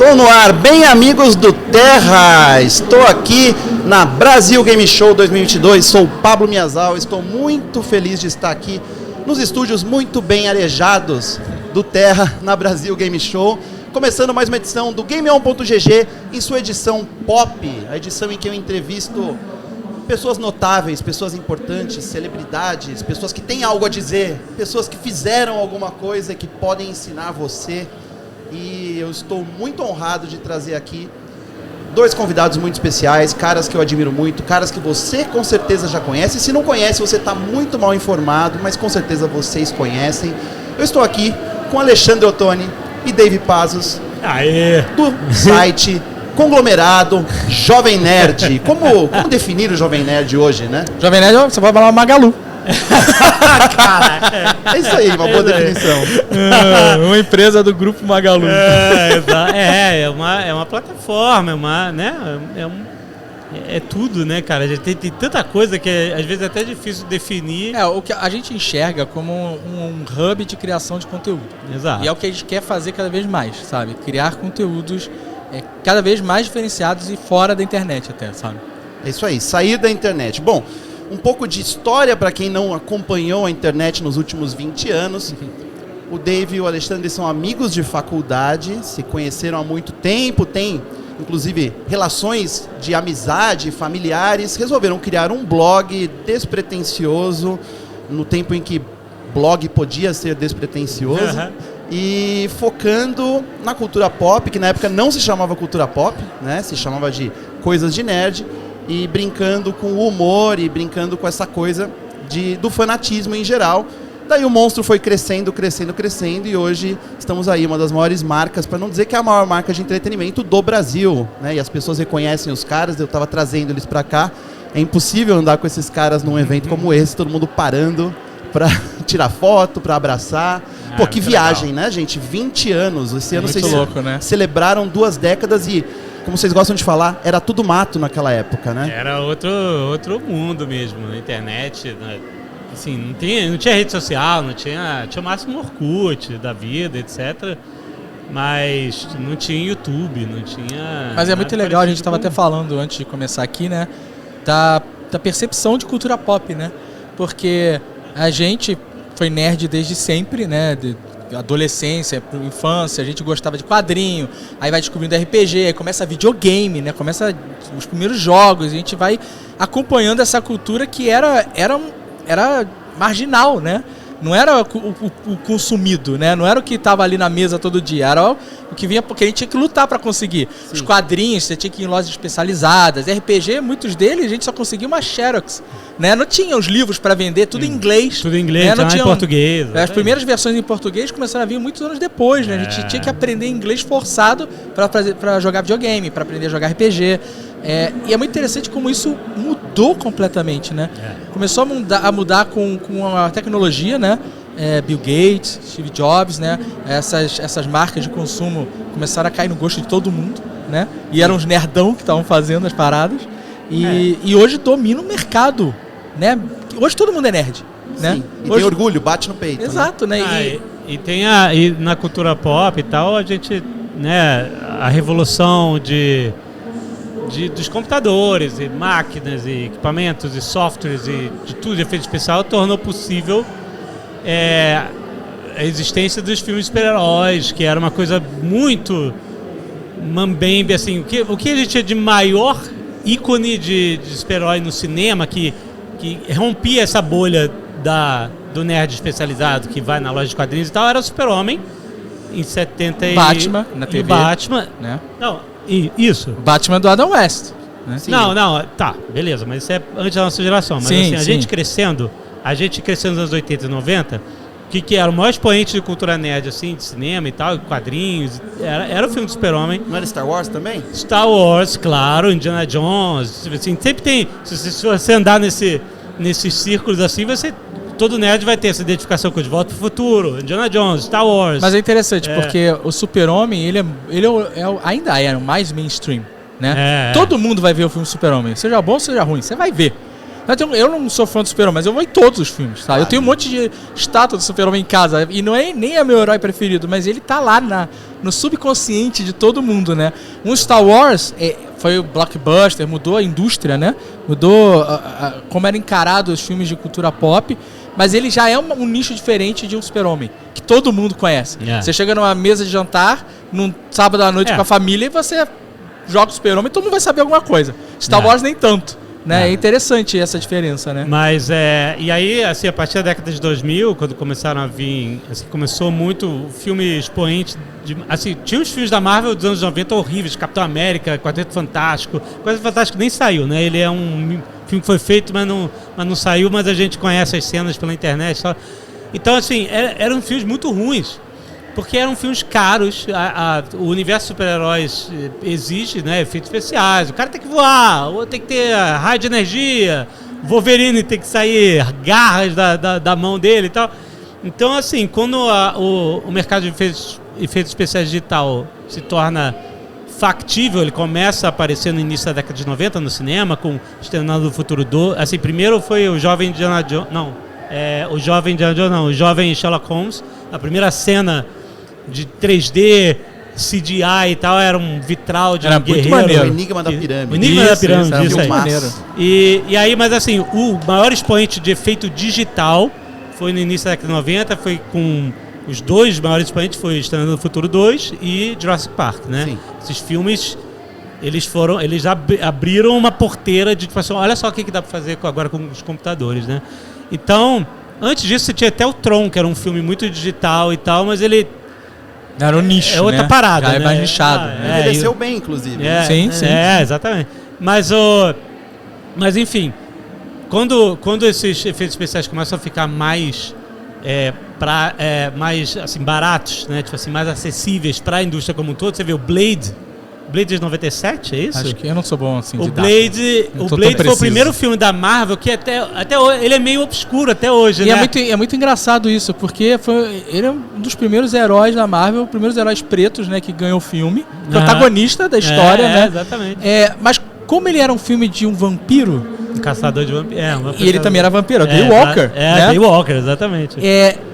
Show no ar, bem amigos do Terra, estou aqui na Brasil Game Show 2022, sou o Pablo Miyazawa, estou muito feliz de estar aqui nos estúdios muito bem arejados do Terra na Brasil Game Show, começando mais uma edição do Game1.gg em sua edição pop, a edição em que eu entrevisto pessoas notáveis, pessoas importantes, celebridades, pessoas que têm algo a dizer, pessoas que fizeram alguma coisa que podem ensinar você. E eu estou muito honrado de trazer aqui dois convidados muito especiais, caras que eu admiro muito, caras que você com certeza já conhece. Se não conhece, você está muito mal informado, mas com certeza vocês conhecem. Eu estou aqui com Alexandre Ottoni e Dave Pazos, do site conglomerado Jovem Nerd. Como definir o Jovem Nerd hoje, né? Jovem Nerd, você vai falar Magalu. Cara, é isso aí, uma boa definição. Uma empresa do grupo Magalu. É uma plataforma, é tudo, né, cara? Tem tanta coisa que às vezes é até difícil definir. O que a gente enxerga como um hub de criação de conteúdo. Exato. E é o que a gente quer fazer cada vez mais, sabe? Criar conteúdos cada vez mais diferenciados e fora da internet até, sabe? É isso aí, sair da internet. Bom, um pouco de história para quem não acompanhou a internet nos últimos 20 anos. O Dave e o Alexandre são amigos de faculdade, se conheceram há muito tempo, têm inclusive relações de amizade, familiares, resolveram criar um blog despretensioso, no tempo em que blog podia ser despretensioso, e focando na cultura pop, que na época não se chamava cultura pop, né? Se chamava de coisas de nerd, e brincando com o humor e brincando com essa coisa do fanatismo em geral. Daí o monstro foi crescendo, e hoje estamos aí, uma das maiores marcas, para não dizer que é a maior marca de entretenimento do Brasil, né? E as pessoas reconhecem os caras, eu estava trazendo eles para cá. É impossível andar com esses caras num evento como esse, todo mundo parando para tirar foto, para abraçar. Pô, que viagem, legal, né, gente? 20 anos. Esse ano vocês louco, né? Celebraram 2 décadas e, como vocês gostam de falar, era tudo mato naquela época, né? Era outro mundo mesmo, na internet, né? Assim, não tinha rede social, tinha o máximo Orkut da vida, etc. Mas não tinha YouTube, não tinha... Mas é muito legal, a gente estava até falando antes de começar aqui, né? Da percepção de cultura pop, né? Porque a gente foi nerd desde sempre, né? De adolescência, infância, a gente gostava de quadrinho, aí vai descobrindo RPG, aí começa videogame, né? Começa os primeiros jogos, a gente vai acompanhando essa cultura que era marginal, né? Não era o consumido, né? Não era o que estava ali na mesa todo dia, era o que vinha, porque a gente tinha que lutar para conseguir. Sim. Os quadrinhos, você tinha que ir em lojas especializadas. RPG, muitos deles, a gente só conseguia uma Xerox, né? Não tinha os livros para vender, tudo em inglês. Tudo em inglês, né? Não tinha em português. As primeiras versões em português começaram a vir muitos anos depois, né? A gente tinha que aprender inglês forçado para jogar videogame, para aprender a jogar RPG. E é muito interessante como isso mudou completamente, né? Começou a mudar com a tecnologia, né? Bill Gates, Steve Jobs, né? Essas marcas de consumo começaram a cair no gosto de todo mundo, né? E eram os nerdão que estavam fazendo as paradas. E hoje domina o mercado, né? Hoje todo mundo é nerd, né? Sim. E hoje... tem orgulho, bate no peito. Exato, né? E na cultura pop e tal, a gente, né? A revolução dos computadores e máquinas e equipamentos e softwares e de tudo de efeito especial tornou possível a existência dos filmes de super-heróis, que era uma coisa muito mambembe, assim, o que a gente tinha de maior ícone de super-herói no cinema que rompia essa bolha do nerd especializado que vai na loja de quadrinhos e tal, era o Super-Homem em 70 e... Batman, na TV. Batman, né? Não, isso. Batman do Adam West. Né? Não, tá, beleza, mas isso é antes da nossa geração. Mas sim, assim, a gente crescendo nos anos 80 e 90, que era o maior expoente de cultura nerd, assim, de cinema e tal, quadrinhos, era o filme do Super-Homem. Não era Star Wars também? Star Wars, claro, Indiana Jones, assim, sempre tem, se você andar nesses círculos assim, todo nerd vai ter essa identificação com De Volta pro Futuro, Indiana Jones, Star Wars. Mas é interessante, porque o Super-Homem, ele ainda é o mais mainstream, né? Todo mundo vai ver o filme Super-Homem, seja bom ou seja ruim, você vai ver. Eu não sou fã do Super-Homem, mas eu vou em todos os filmes, tá? Eu tenho um monte de estátua do Super-Homem em casa, e não é nem meu herói preferido, mas ele tá lá no subconsciente de todo mundo, né? Um Star Wars foi o blockbuster, mudou a indústria, né? Mudou como era encarado os filmes de cultura pop, mas ele já é um nicho diferente de um Super-Homem, que todo mundo conhece. Você chega numa mesa de jantar, num sábado à noite com a família, e você joga o Super-Homem e todo mundo vai saber alguma coisa. Star Wars nem tanto. Né? É interessante essa diferença, né? Mas, e aí, assim, a partir da década de 2000, quando começaram a vir, assim, começou muito o filme expoente, assim, tinha os filmes da Marvel dos anos 90 horríveis, Capitão América, Quarteto Fantástico. Quarteto Fantástico nem saiu, né? Ele é um filme que foi feito, mas não saiu, mas a gente conhece as cenas pela internet e tal. Então, assim, eram filmes muito ruins, porque eram filmes caros, o universo de super-heróis exige, né, efeitos especiais, o cara tem que voar, ou tem que ter raio de energia, o Wolverine tem que sair garras da mão dele e tal. Então, assim, quando o mercado de efeitos especiais digital se torna factível, ele começa a aparecer no início da década de 90 no cinema, com Exterminador do Futuro 2, assim, primeiro foi o Jovem Indiana Jones, o Jovem Sherlock Holmes, a primeira cena de 3D, CGI e tal, era um vitral de era guerreiro. Muito maneiro. O Enigma da Pirâmide. O Enigma da Pirâmide, isso aí. Maneiro. E aí, mas assim, o maior expoente de efeito digital foi no início da década de 90, foi com os dois maiores expoentes, foi Exterminador do Futuro 2 e Jurassic Park, né? Sim. Esses filmes, eles abriram uma porteira de, tipo assim, olha só o que dá pra fazer agora com os computadores, né? Então, antes disso, você tinha até o Tron, que era um filme muito digital e tal, mas ele era um nicho, é outra parada, já né? É mais nichado. Envelheceu bem, inclusive. Sim. Exatamente. Mas enfim, quando esses efeitos especiais começam a ficar mais mais assim, baratos, né? Tipo assim, mais acessíveis para a indústria como um todo, você vê o Blade de 97, é isso? Acho que eu não sou bom assim de O Blade foi o primeiro filme da Marvel que até hoje, ele é meio obscuro até hoje, e né? É muito engraçado isso, porque ele é um dos primeiros heróis da Marvel, primeiros heróis pretos, né, que ganhou o filme, protagonista da história, né? Exatamente. Mas como ele era um filme de um vampiro, Um caçador de vampiros. E ele também era vampiro, Day Walker. Né? Day Walker, exatamente.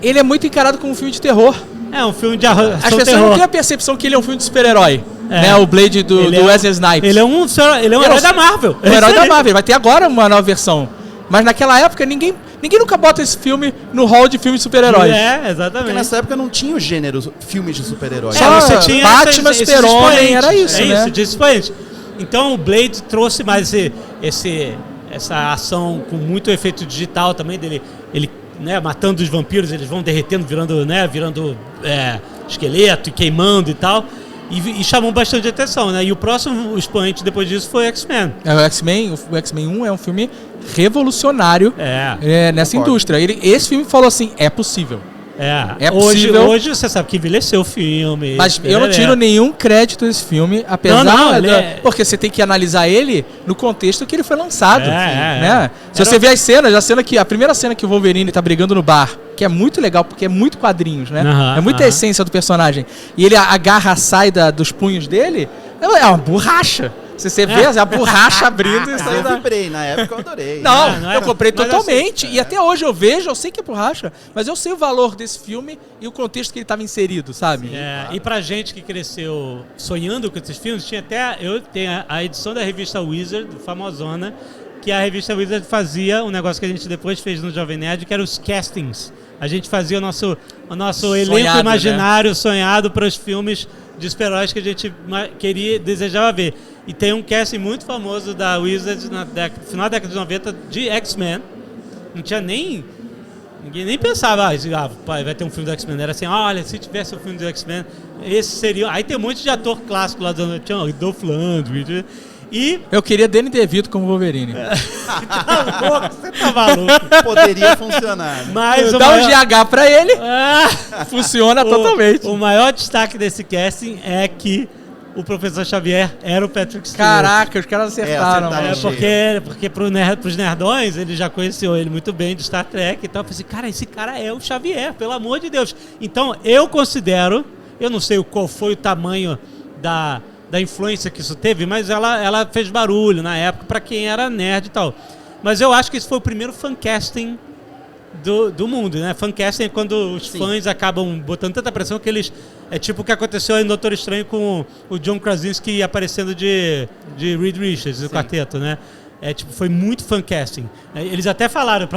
Ele é muito encarado como um filme de terror. É um filme de ação. As pessoas não têm a percepção que ele é um filme de super-herói. Né? O Blade do Wesley Snipes. Ele é um herói da Marvel. Um herói da Marvel. Vai ter agora uma nova versão. Mas naquela época, ninguém nunca bota esse filme no hall de filmes de super-heróis. Exatamente. Porque nessa época não tinha o gênero filmes de super-heróis. Você tinha Batman, Super-Homem, era isso, né? Isso, então o Blade trouxe mais essa ação com muito efeito digital também dele, ele, né, matando os vampiros, eles vão derretendo, virando esqueleto e queimando e tal. E chamou bastante atenção, né? E o próximo expoente depois disso foi X-Men. O X-Men 1 é um filme revolucionário nessa indústria. Esse filme falou assim, é possível. É possível. Hoje você sabe que envelheceu o filme. Mas eu não tiro nenhum crédito desse filme, apesar porque você tem que analisar ele no contexto que ele foi lançado. Né? Se você ver as cenas, a primeira cena que o Wolverine tá brigando no bar, que é muito legal, porque é muito quadrinhos, né? É muita essência do personagem. E ele agarra a saida dos punhos dele, é uma borracha. Se você vê a borracha abrindo... Eu vibrei, na época eu adorei. Não, eu comprei totalmente. E até hoje eu sei que é borracha, mas eu sei o valor desse filme e o contexto que ele estava inserido, sabe? E pra gente que cresceu sonhando com esses filmes, eu tenho a edição da revista Wizard, famosona, que a revista Wizard fazia um negócio que a gente depois fez no Jovem Nerd, que era os castings. A gente fazia o nosso elenco imaginário, né? Sonhado para os filmes de super-heróis que a gente desejava ver. E tem um casting muito famoso da Wizard no final da década de 90 de X-Men. Não tinha ninguém nem pensava, vai ter um filme do X-Men. Era assim, olha, se tivesse um filme do X-Men, esse seria... Aí tem um monte de ator clássico lá, tinha o Dolph Lundgren. E... Eu queria Danny DeVito como Wolverine. Tá louco, você tá maluco. Poderia funcionar. Mas dá um GH pra ele, funciona totalmente. O maior destaque desse casting é que o Professor Xavier era o Patrick Stewart. Caraca, os caras acertaram. Porque pros nerdões, ele já conheceu ele muito bem de Star Trek e tal. Eu falei assim, cara, esse cara é o Xavier, pelo amor de Deus. Então, eu considero, eu não sei qual foi o tamanho da influência que isso teve, mas ela fez barulho na época para quem era nerd e tal. Mas eu acho que esse foi o primeiro fancasting do mundo, né? Fancasting é quando os fãs acabam botando tanta pressão que eles... É tipo o que aconteceu aí no Doutor Estranho com o John Krasinski aparecendo de Reed Richards, do quarteto, né? Foi muito fancasting. Eles até falaram, o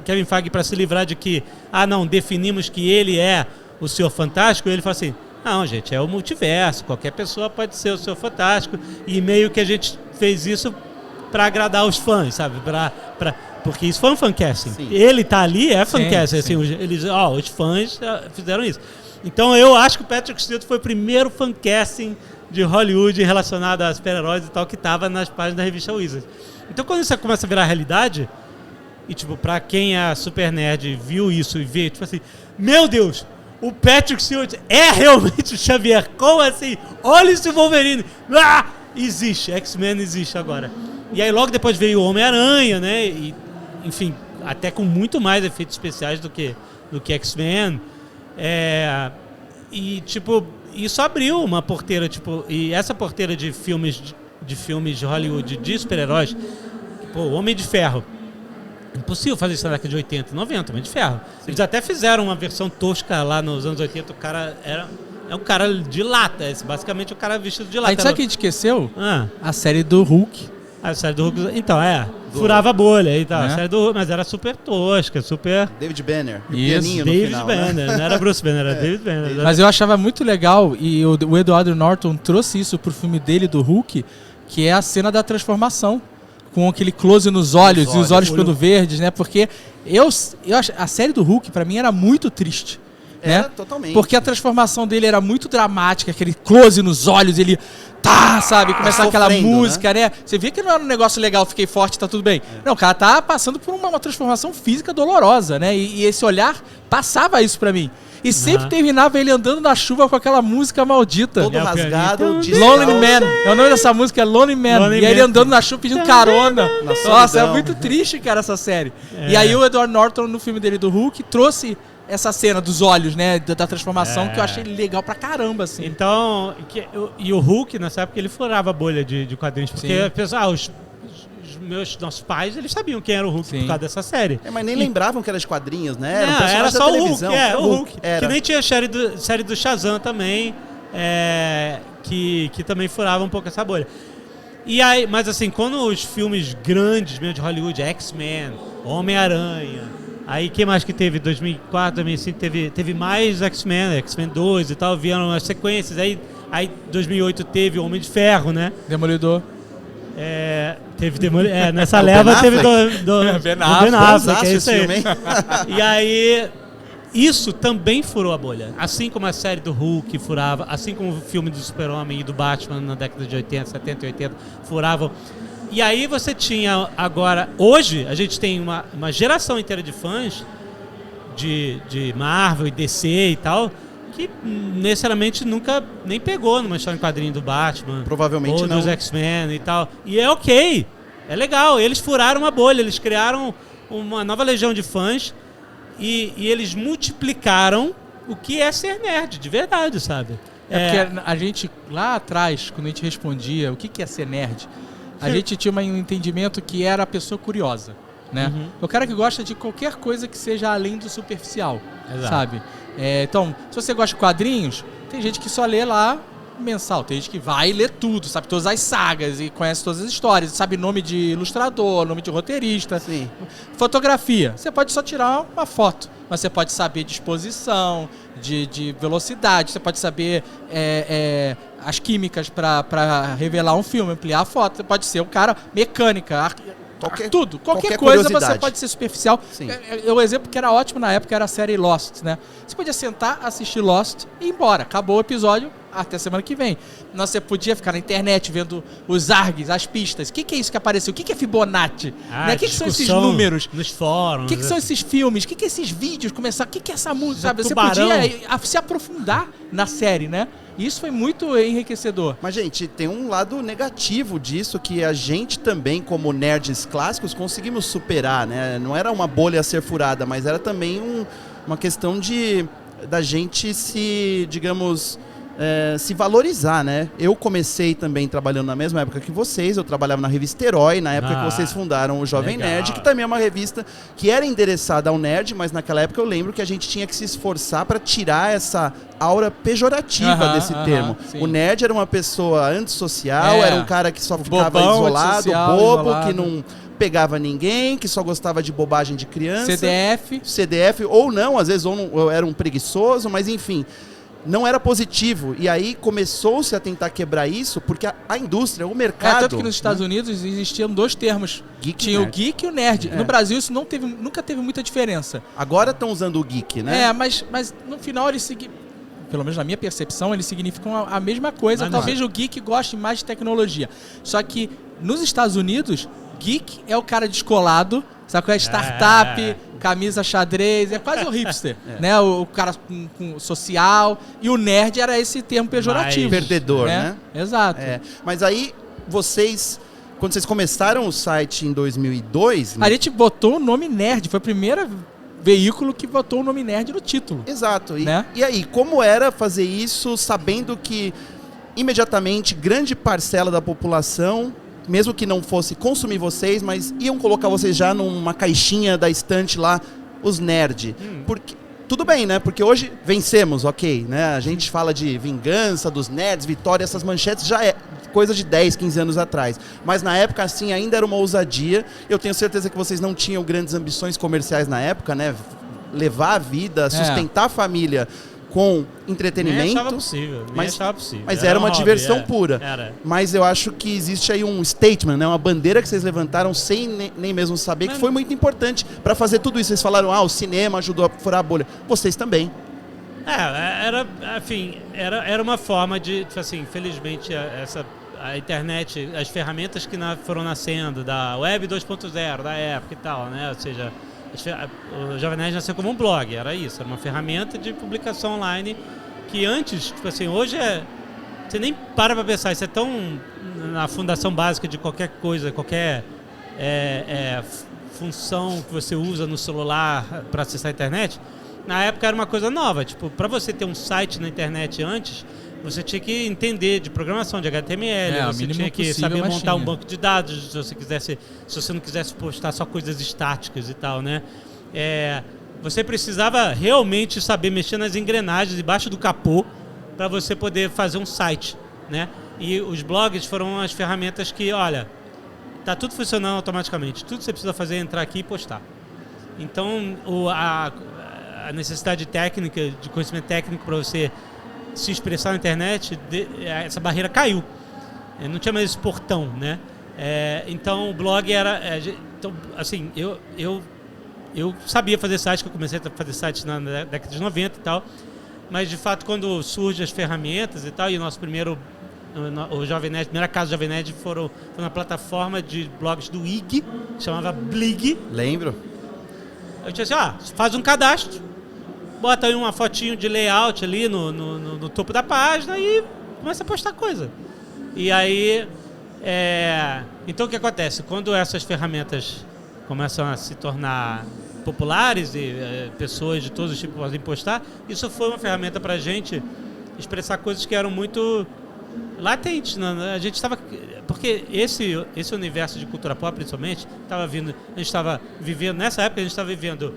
Kevin Feige, para se livrar de que, não, definimos que ele é o Senhor Fantástico, ele fala assim, não, gente, é o multiverso, qualquer pessoa pode ser o Senhor Fantástico, e meio que a gente fez isso para agradar os fãs, sabe? Porque isso foi um fancasting. Sim. Ele tá ali, é fancasting. Assim, os fãs fizeram isso. Então eu acho que o Patrick Stewart foi o primeiro fancasting de Hollywood relacionado a super-heróis e tal, que tava nas páginas da revista Wizard. Então quando isso começa a virar realidade, e tipo, pra quem é super nerd viu isso e vê, tipo assim, meu Deus, o Patrick Stewart é realmente o Xavier, como assim? Olha esse Wolverine! Existe, X-Men existe agora. E aí logo depois veio o Homem-Aranha, né? E, enfim, até com muito mais efeitos especiais do que X-Men. E, tipo, isso abriu uma porteira, tipo... E essa porteira de filmes de Hollywood, de super-heróis... Pô, Homem de Ferro. Impossível fazer isso na década de 80, 90, Homem de Ferro. Sim. Eles até fizeram uma versão tosca lá nos anos 80. O cara é um cara de lata. Basicamente, o cara vestido de lata. Aí, sabe o que a gente esqueceu? A série do Hulk. A série do Hulk, então, furava a bolha e tal. A série do Hulk, mas era super tosca, super... David Banner. David Banner, né? Não era Bruce Banner, era David Banner. Mas eu achava muito legal, e o Edward Norton trouxe isso pro filme dele, do Hulk, que é a cena da transformação, com aquele close nos olhos, e os olhos ficando verdes, né? Porque eu acho, a série do Hulk, pra mim, era muito triste. Né? Totalmente. Porque a transformação dele era muito dramática, aquele close nos olhos, ele sabe, começar aquela música, né? Você vê que não era um negócio legal, fiquei forte, tá tudo bem. Não, o cara tá passando por uma transformação física dolorosa, né? E esse olhar passava isso pra mim. E sempre terminava ele andando na chuva com aquela música maldita. Todo rasgado. Lonely Man. O nome dessa música é Lonely Man. Lonely e aí ele andando na chuva pedindo carona. Nossa, é muito triste, cara, essa série. E aí o Edward Norton, no filme dele do Hulk, trouxe essa cena dos olhos, né, da transformação, que eu achei legal pra caramba, assim. Então, e o Hulk, nessa época, ele furava a bolha de quadrinhos, porque nossos pais, eles sabiam quem era o Hulk por causa dessa série. Mas nem lembravam que era de quadrinhos, né? Era só o Hulk, o Hulk. Era. Que nem tinha a série do Shazam também, que também furava um pouco essa bolha. E aí, mas assim, quando os filmes grandes mesmo de Hollywood, X-Men, Homem-Aranha... Aí, que mais que teve? 2004, 2005, teve mais X-Men 2 e tal, vieram as sequências. Aí 2008 teve o Homem de Ferro, né? Demolidor. Teve Demolidor. Nessa leva teve do Ben Affleck, que é isso aí. E aí, isso também furou a bolha. Assim como a série do Hulk furava, assim como o filme do Super-Homem e do Batman na década de 80, 70 e 80 furavam. E aí você tinha agora... Hoje, a gente tem uma geração inteira de fãs de Marvel e DC e tal, que necessariamente nunca nem pegou numa história em quadrinho do Batman. Provavelmente ou não. dos X-Men e tal. E é ok. É legal. Eles furaram uma bolha. Eles criaram uma nova legião de fãs e eles multiplicaram o que é ser nerd, de verdade, sabe? Porque a gente, lá atrás, quando a gente respondia o que é ser nerd... A gente tinha um entendimento que era a pessoa curiosa, né? O cara que gosta de qualquer coisa que seja além do superficial, sabe? Então, se você gosta de quadrinhos, tem gente que só lê lá mensal, tem gente que vai ler tudo, sabe todas as sagas e conhece todas as histórias, sabe nome de ilustrador, nome de roteirista. Sim. Fotografia, você pode só tirar uma foto, mas você pode saber de exposição, de velocidade, você pode saber as químicas para revelar um filme, ampliar a foto, você pode ser um cara mecânica, qualquer coisa você pode ser superficial. O exemplo que era ótimo na época era a série Lost, né? Você podia sentar, assistir Lost e ir embora, acabou o episódio, até semana que vem. Mas você podia ficar na internet vendo os ARGs, as pistas. O que é isso que apareceu? O que é Fibonacci? O que são esses números? Nos fóruns. O que são esses filmes? O que é esses vídeos? O que é essa música? Sabe? Você podia se aprofundar na série, né? E isso foi muito enriquecedor. Mas, gente, tem um lado negativo disso que a gente também, como nerds clássicos, conseguimos superar, né? Não era uma bolha a ser furada, mas era também uma questão da gente se, digamos... se valorizar, né? Eu comecei também trabalhando na mesma época que vocês, eu trabalhava na revista Herói, na época que vocês fundaram o Jovem legal. Nerd, que também é uma revista que era endereçada ao nerd, mas naquela época eu lembro que a gente tinha que se esforçar para tirar essa aura pejorativa desse termo. Sim. O nerd era uma pessoa antissocial, era um cara que só ficava bobão, isolado, antissocial, bobo, isolado. que não pegava ninguém, que só gostava de bobagem de criança. CDF, ou não, às vezes ou era um preguiçoso, mas enfim, não era positivo. E aí começou-se a tentar quebrar isso, porque a indústria, o mercado... tanto que nos Estados Unidos existiam 2 termos. Geek Tinha o geek e o nerd. É. No Brasil isso nunca teve muita diferença. Agora estão usando o geek, né? Mas no final eles pelo menos na minha percepção, eles significam a mesma coisa. Talvez o geek goste mais de tecnologia. Só que nos Estados Unidos, geek é o cara descolado, sabe? É startup, camisa xadrez, é quase o hipster, né? O cara com social. E o nerd era esse termo pejorativo. Perdedor, né? Exato. Mas aí, quando vocês começaram o site em 2002... A gente botou o nome nerd, foi o primeiro veículo que botou o nome nerd no título. Exato. Né? E aí, como era fazer isso sabendo que imediatamente grande parcela da população, mesmo que não fosse consumir vocês, mas iam colocar vocês já numa caixinha da estante lá, os nerd. Porque, tudo bem, né? Porque hoje vencemos, ok, né? A gente fala de vingança dos nerds, vitória, essas manchetes já é coisa de 10, 15 anos atrás. Mas na época, assim, ainda era uma ousadia. Eu tenho certeza que vocês não tinham grandes ambições comerciais na época, né? Levar a vida, sustentar a família com entretenimento. Nem achava possível. Mas era uma hobby, diversão pura. Era. Mas eu acho que existe aí um statement, né? Uma bandeira que vocês levantaram sem nem mesmo saber, que foi muito importante para fazer tudo isso. Vocês falaram, o cinema ajudou a furar a bolha. Vocês também. Era uma forma de, assim, infelizmente, a internet, as ferramentas que foram nascendo, da Web 2.0, da época e tal, né? Ou seja, o Jovem Nerd nasceu como um blog, era isso, era uma ferramenta de publicação online que antes, tipo assim, hoje você nem para pensar, isso é tão na fundação básica de qualquer coisa, qualquer função que você usa no celular para acessar a internet. Na época era uma coisa nova, tipo, para você ter um site na internet antes, você tinha que entender de programação, de HTML, você tinha que saber montar um banco de dados, se você não quisesse postar só coisas estáticas e tal, né? Você precisava realmente saber mexer nas engrenagens debaixo do capô para você poder fazer um site, né? E os blogs foram as ferramentas que, olha, tá tudo funcionando automaticamente, tudo que você precisa fazer é entrar aqui e postar. Então, a necessidade técnica, de conhecimento técnico para você se expressar na internet, essa barreira caiu. Não tinha mais esse portão, né? Então o blog era... então, assim, eu sabia fazer site, que eu comecei a fazer sites na década de 90 e tal, mas de fato quando surgem as ferramentas e tal, e o nosso primeiro, o Jovem Nerd, a primeira casa do Jovem Nerd foi na plataforma de blogs do IG, chamava Blig. Lembro. Eu tinha assim, faz um cadastro, bota aí uma fotinho de layout ali no topo da página e começa a postar coisa. E aí, então o que acontece? Quando essas ferramentas começam a se tornar populares e pessoas de todos os tipos podem postar, isso foi uma ferramenta para a gente expressar coisas que eram muito latentes. A gente estava... Porque esse universo de cultura pop, principalmente, a gente estava vivendo... Nessa época, a gente estava vivendo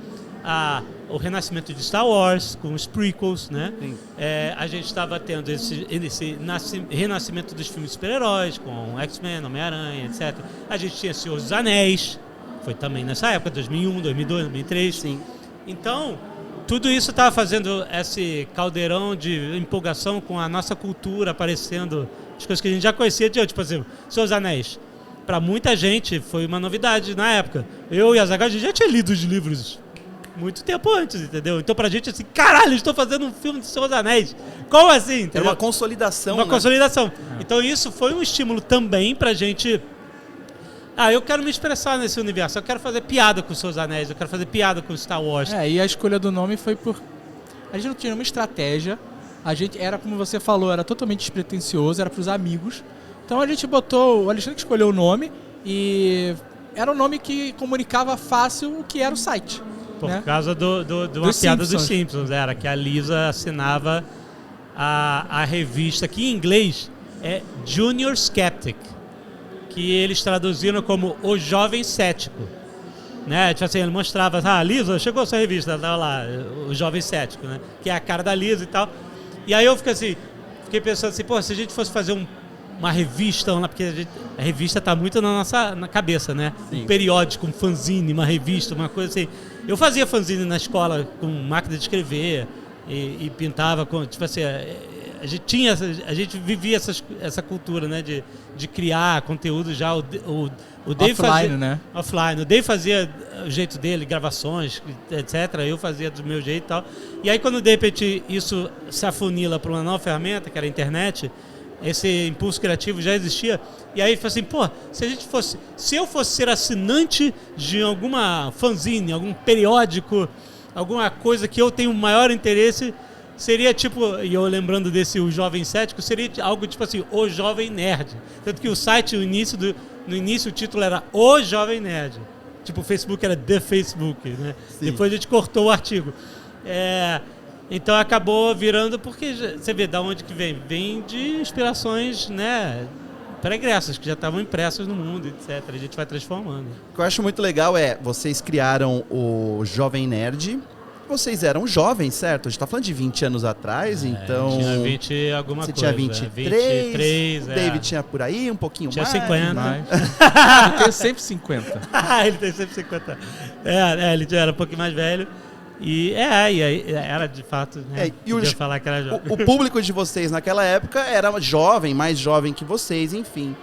o renascimento de Star Wars, com os prequels, né? A gente estava tendo esse renascimento dos filmes de super-heróis, com X-Men, Homem-Aranha, etc. A gente tinha Senhor dos Anéis, foi também nessa época, 2001, 2002, 2003. Sim. Então, tudo isso estava fazendo esse caldeirão de empolgação com a nossa cultura aparecendo, as coisas que a gente já conhecia de tipo assim, Senhor dos Anéis. Para muita gente foi uma novidade na época. Eu e a Azaghal, a gente já tinha lido os livros muito tempo antes, entendeu? Então pra gente assim, caralho, estou fazendo um filme de Senhor dos Anéis. Como assim? Entendeu? Era uma consolidação. Uma consolidação. Então isso foi um estímulo também pra gente... eu quero me expressar nesse universo, eu quero fazer piada com os Seus Anéis, eu quero fazer piada com Star Wars. E a escolha do nome foi por... A gente não tinha nenhuma estratégia, a gente era, como você falou, era totalmente despretensioso, era pros amigos. Então a gente botou, o Alexandre que escolheu o nome e era um nome que comunicava fácil o que era o site. Por causa de uma piada dos Simpsons, era que a Lisa assinava a revista, que em inglês é Junior Skeptic, que eles traduziram como O Jovem Cético. Né? Tipo assim, ele mostrava, Lisa, chegou a sua revista, tava lá, O Jovem Cético, né? Que é a cara da Lisa e tal. E aí eu fiquei pensando assim, pô, se a gente fosse fazer uma revista, porque a revista tá muito na cabeça, né? Sim. Um periódico, um fanzine, uma revista, uma coisa assim. Eu fazia fanzine na escola com máquina de escrever e pintava com, tipo assim, a gente vivia essa cultura, né? De criar conteúdo já. O Dave Offline, fazia, né? Offline. O Dave fazia o jeito dele, gravações, etc. Eu fazia do meu jeito e tal. E aí quando de repente isso se afunila para uma nova ferramenta, que era a internet, esse impulso criativo já existia. E aí foi assim, pô, se eu fosse ser assinante de alguma fanzine, algum periódico, alguma coisa que eu tenho maior interesse, seria tipo, e eu lembrando desse O Jovem Cético, seria algo tipo assim, O Jovem Nerd. Tanto que o site, no início o título era O Jovem Nerd. Tipo, o Facebook era The Facebook, né? Sim. Depois a gente cortou o artigo. Então acabou virando, porque você vê de onde que vem? Vem de inspirações, né, pregressas, que já estavam impressas no mundo, etc. A gente vai transformando. O que eu acho muito legal vocês criaram o Jovem Nerd. Vocês eram jovens, certo? A gente tá falando de 20 anos atrás, então... Tinha 20 alguma você coisa. Você tinha 23, 23, o David tinha por aí, um pouquinho tinha mais. 50. Eu tenho sempre 50. Ele tem sempre 50. Ele já era um pouquinho mais velho. E era de fato, né? Falar que era jovem. O público de vocês naquela época era jovem, mais jovem que vocês, enfim.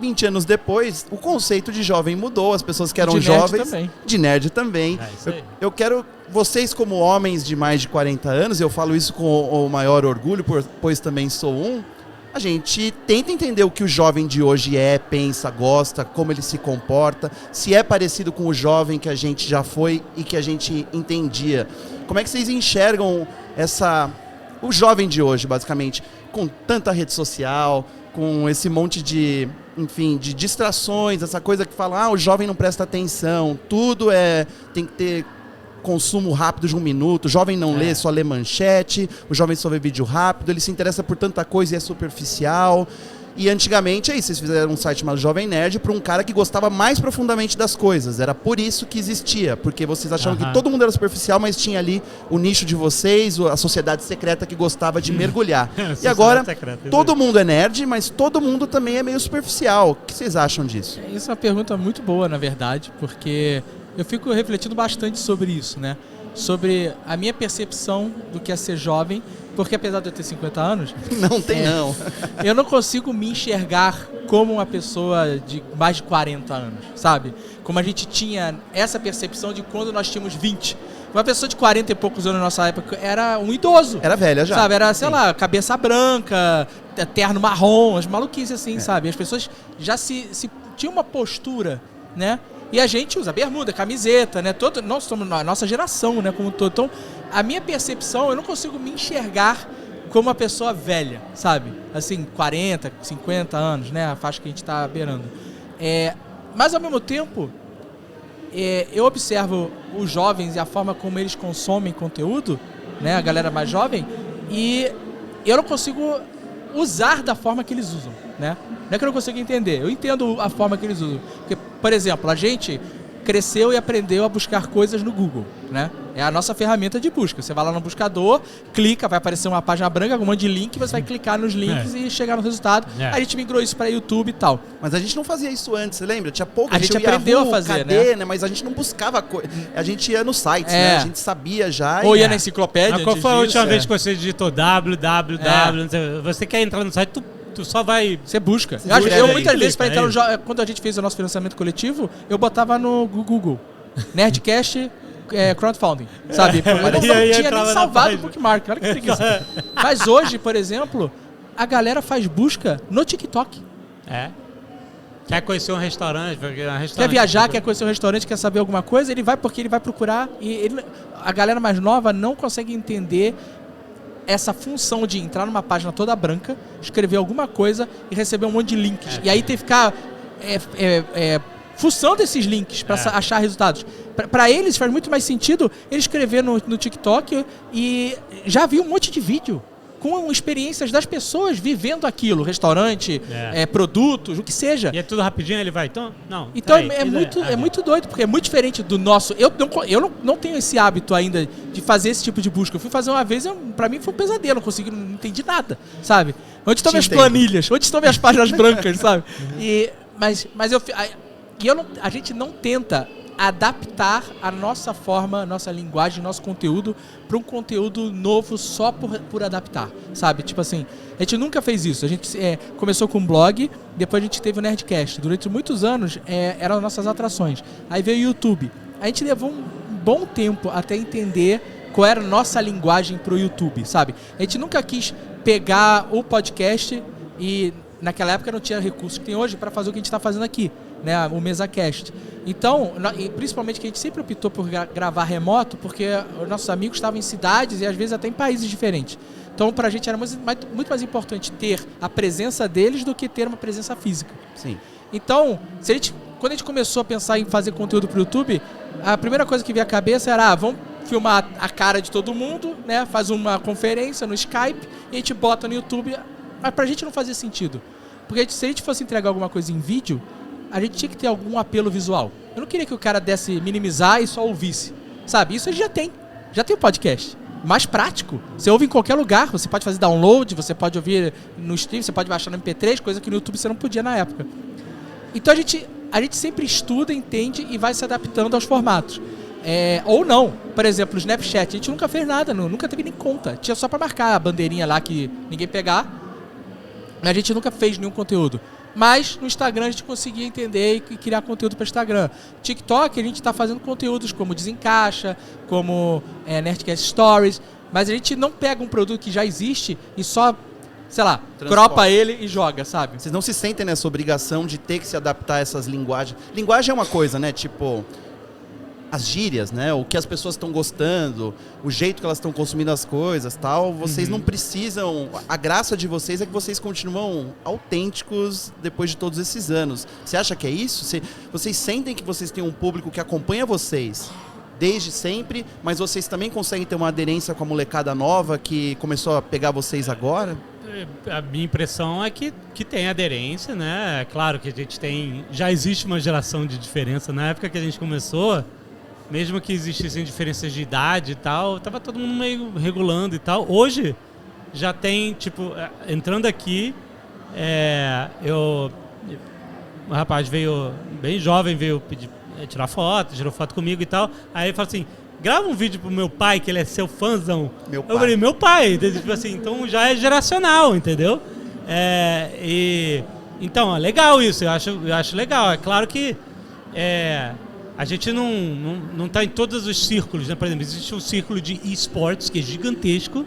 20 anos depois, o conceito de jovem mudou, as pessoas que eram de nerd jovens... também. De nerd também. Isso aí. Eu quero, vocês como homens de mais de 40 anos, eu falo isso com o maior orgulho, pois também sou um, a gente tenta entender o que o jovem de hoje pensa, gosta, como ele se comporta, se é parecido com o jovem que a gente já foi e que a gente entendia. Como é que vocês enxergam o jovem de hoje, basicamente, com tanta rede social, com esse monte de distrações, essa coisa que fala, o jovem não presta atenção, tudo tem que ter consumo rápido de 1 minuto, o jovem não lê, só lê manchete, o jovem só vê vídeo rápido, ele se interessa por tanta coisa e é superficial. E antigamente, vocês fizeram um site chamado Jovem Nerd para um cara que gostava mais profundamente das coisas. Era por isso que existia, porque vocês achavam que todo mundo era superficial, mas tinha ali o nicho de vocês, a sociedade secreta que gostava de mergulhar. E agora, todo mundo é nerd, mas todo mundo também é meio superficial. O que vocês acham disso? Isso é uma pergunta muito boa, na verdade, porque eu fico refletindo bastante sobre isso, né? Sobre a minha percepção do que é ser jovem, porque apesar de eu ter 50 anos... Não. Eu não consigo me enxergar como uma pessoa de mais de 40 anos, sabe? Como a gente tinha essa percepção de quando nós tínhamos 20. Uma pessoa de 40 e poucos anos na nossa época era um idoso. Era velha já. Sabe? Era, sei lá, cabeça branca, terno marrom, as maluquices assim, sabe? As pessoas já tinham uma postura, né? E a gente usa bermuda, camiseta, né? Nós somos a nossa geração, né? Como todo. Então, a minha percepção, eu não consigo me enxergar como uma pessoa velha, sabe? Assim, 40, 50 anos, né? A faixa que a gente tá beirando. Mas, ao mesmo tempo, eu observo os jovens e a forma como eles consomem conteúdo, né? A galera mais jovem, e eu não consigo usar da forma que eles usam, né? Não é que eu não consigo entender, eu entendo a forma que eles usam. Porque, por exemplo, a gente cresceu e aprendeu a buscar coisas no Google, né? É a nossa ferramenta de busca. Você vai lá no buscador, clica, vai aparecer uma página branca com um monte de link, você vai clicar nos links e chegar no resultado. A gente migrou isso para YouTube e tal. Mas a gente não fazia isso antes, você lembra? Tinha pouco, a gente aprendeu a fazer, né? Mas a gente não buscava coisa. A gente ia nos sites, né? A gente sabia já. Ou ia na enciclopédia. Mas qual foi a última vez que você digitou www? Você quer entrar no site, tu só vai... Você busca. Eu muitas vezes, para entrar no quando a gente fez o nosso financiamento coletivo, eu botava no Google. Nerdcast crowdfunding, sabe? Eu não tinha nem salvado o bookmark. Olha que preguiça. Mas hoje, por exemplo, a galera faz busca no TikTok. Quer conhecer um restaurante? Quer viajar, quer conhecer um restaurante, quer saber alguma coisa, ele vai porque ele vai procurar. A galera mais nova não consegue entender essa função de entrar numa página toda branca, escrever alguma coisa e receber um monte de links. E aí tem que ficar fuçando esses links para achar resultados. Para eles faz muito mais sentido ele escrever no TikTok e já vi um monte de vídeo com experiências das pessoas vivendo aquilo, restaurante, produtos, o que seja. E é tudo rapidinho, ele vai, então, não. Então é muito doido, porque é muito diferente do nosso. Eu não tenho esse hábito ainda de fazer esse tipo de busca. Eu fui fazer uma vez, pra mim foi um pesadelo, não entendi nada, sabe? Onde estão minhas planilhas? Onde estão minhas páginas brancas, sabe? A gente não tenta adaptar a nossa forma, nossa linguagem, nosso conteúdo para um conteúdo novo só por adaptar, sabe? Tipo assim, a gente nunca fez isso. A gente começou com um blog, depois a gente teve o Nerdcast. Durante muitos anos eram as nossas atrações. Aí veio o YouTube. A gente levou um bom tempo até entender qual era a nossa linguagem para o YouTube, sabe? A gente nunca quis pegar o podcast e naquela época não tinha recursos que tem hoje para fazer o que a gente está fazendo aqui, né? O MesaCast. Então, principalmente que a gente sempre optou por gravar remoto, porque os nossos amigos estavam em cidades e às vezes até em países diferentes. Então, pra gente era muito mais importante ter a presença deles do que ter uma presença física. Sim. Então, quando a gente começou a pensar em fazer conteúdo pro YouTube, a primeira coisa que veio à cabeça era, vamos filmar a cara de todo mundo, né? Faz uma conferência no Skype e a gente bota no YouTube. Mas pra gente não fazia sentido. Porque se a gente fosse entregar alguma coisa em vídeo, a gente tinha que ter algum apelo visual. Eu não queria que o cara desse minimizar e só ouvisse. Sabe? Isso a gente já tem. Já tem o podcast. Mais prático. Você ouve em qualquer lugar. Você pode fazer download, você pode ouvir no stream, você pode baixar no MP3, coisa que no YouTube você não podia na época. Então a gente sempre estuda, entende e vai se adaptando aos formatos. Ou não. Por exemplo, o Snapchat. A gente nunca fez nada, nunca teve nem conta. Tinha só pra marcar a bandeirinha lá que ninguém pegar. A gente nunca fez nenhum conteúdo. Mas no Instagram a gente conseguia entender e criar conteúdo para Instagram. TikTok a gente está fazendo conteúdos como Desencaixa, como Nerdcast Stories, mas a gente não pega um produto que já existe e só, sei lá, cropa ele e joga, sabe? Vocês não se sentem nessa obrigação de ter que se adaptar a essas linguagens? Linguagem é uma coisa, né? Tipo, as gírias, né? O que as pessoas estão gostando, o jeito que elas estão consumindo as coisas, tal. Vocês não precisam... A graça de vocês é que vocês continuam autênticos depois de todos esses anos. Você acha que é isso? Vocês sentem que vocês têm um público que acompanha vocês desde sempre, mas vocês também conseguem ter uma aderência com a molecada nova que começou a pegar vocês agora? A minha impressão é que tem aderência, né? É claro que a gente tem... Já existe uma geração de diferença. Na época que a gente começou... Mesmo que existissem diferenças de idade e tal, tava todo mundo meio regulando e tal. Hoje, já tem, tipo, entrando aqui, o rapaz veio, bem jovem, veio pedir, tirar foto, tirou foto comigo e tal. Aí ele falou assim, grava um vídeo pro meu pai, que ele é seu fãzão. Meu pai. Eu falei, meu pai. Tipo assim, então já é geracional, entendeu? Então, legal isso, eu acho legal. É claro que... A gente não está em todos os círculos, né? Por exemplo, existe um círculo de esportes que é gigantesco,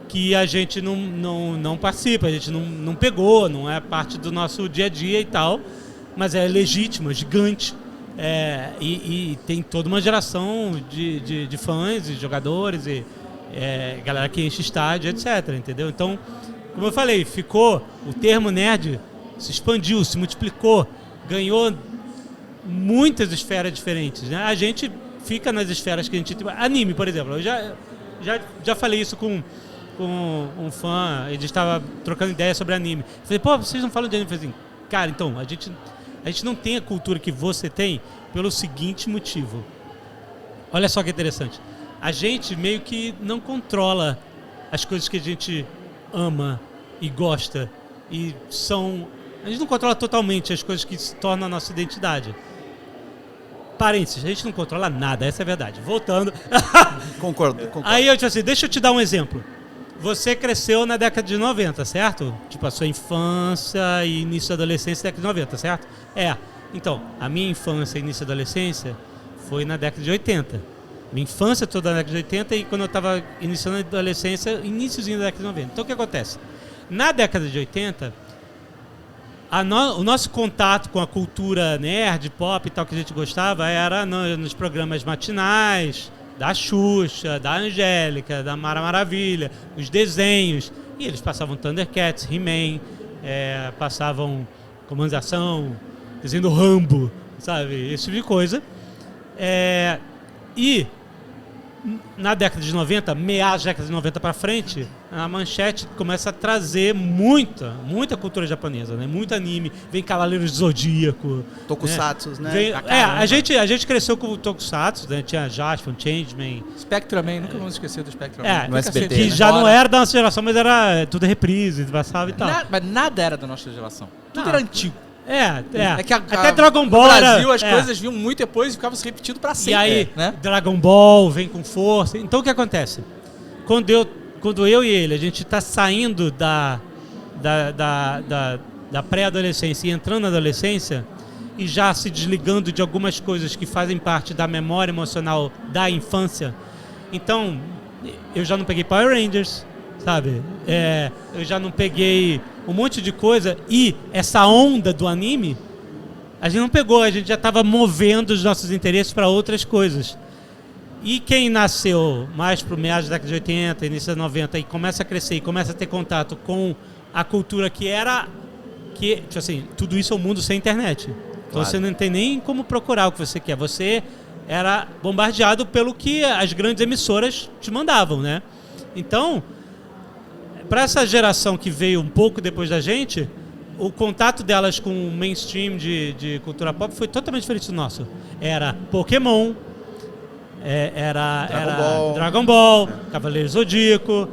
que a gente não participa, a gente não pegou, não é parte do nosso dia a dia e tal, mas é legítimo, é gigante. E tem toda uma geração de fãs e jogadores e galera que enche estádio, etc. Entendeu? Então, como eu falei, o termo nerd se expandiu, se multiplicou, ganhou muitas esferas diferentes, né? A gente fica nas esferas que a gente... Anime, por exemplo. Eu já falei isso com um fã, ele estava trocando ideia sobre anime. Eu falei, pô, vocês não falam de anime? Eu falei assim, cara, então, a gente não tem a cultura que você tem pelo seguinte motivo. Olha só que interessante. A gente meio que não controla as coisas que a gente ama e gosta. E são... A gente não controla totalmente as coisas que se tornam a nossa identidade. Parênteses, a gente não controla nada, essa é a verdade. Voltando. Concordo. Aí eu disse assim, deixa eu te dar um exemplo. Você cresceu na década de 90, certo? Tipo, a sua infância e início da adolescência, década de 90, certo? Então, a minha infância e início da adolescência foi na década de 80. Minha infância toda na década de 80 e quando eu estava iniciando a adolescência, iniciozinho da década de 90. Então, o que acontece? Na década de 80... o nosso contato com a cultura nerd, pop e tal que a gente gostava era nos programas matinais, da Xuxa, da Angélica, da Mara Maravilha, os desenhos. E eles passavam Thundercats, He-Man, passavam Comandos de Ação, desenho do Rambo, sabe? Esse tipo de coisa. E na década de 90, meados da década de 90 para frente, a Manchete começa a trazer muita cultura japonesa, né? Muito anime, vem Cavaleiros do Zodíaco, Tokusatsu, né? Vem, a gente cresceu com o Tokusatsu, né? Tinha Jaspion, Changeman. Spectraman, nunca vamos esquecer do Spectraman. No SBT, Que né? já não era da nossa geração, mas era tudo reprise, passava e tal. Mas nada era da nossa geração. Tudo era antigo. É que até Dragon Ball no Brasil era, as coisas vinham muito depois e ficavam se repetindo pra sempre. E aí, né? Dragon Ball vem com força. Então o que acontece? Quando eu e ele, a gente tá saindo da pré-adolescência e entrando na adolescência e já se desligando de algumas coisas que fazem parte da memória emocional da infância, então eu já não peguei Power Rangers, sabe? Eu já não peguei um monte de coisa, e essa onda do anime a gente não pegou, a gente já estava movendo os nossos interesses para outras coisas. E quem nasceu mais pro meados da década de 80, início da 90 e começa a crescer e começa a ter contato com a cultura tipo assim, tudo isso é um mundo sem internet. Então Claro. você não tem nem como procurar o que você quer. Você era bombardeado pelo que as grandes emissoras te mandavam, né? Então, para essa geração que veio um pouco depois da gente, o contato delas com o mainstream de cultura pop foi totalmente diferente do nosso. Era Pokémon, era Dragon Ball, Cavaleiros do Zodíaco,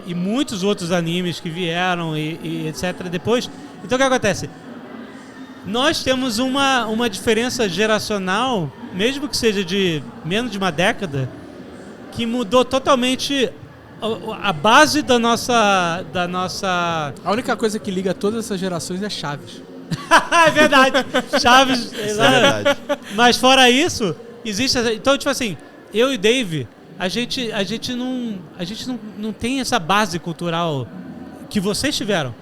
e muitos outros animes que vieram e etc. depois. Então o que acontece? Nós temos uma diferença geracional, mesmo que seja de menos de uma década, que mudou totalmente a base da nossa... A única coisa que liga todas essas gerações é Chaves. É verdade. Chaves. Isso é verdade. Mas fora isso, existe... Então, tipo assim, eu e Dave, a gente não tem essa base cultural que vocês tiveram.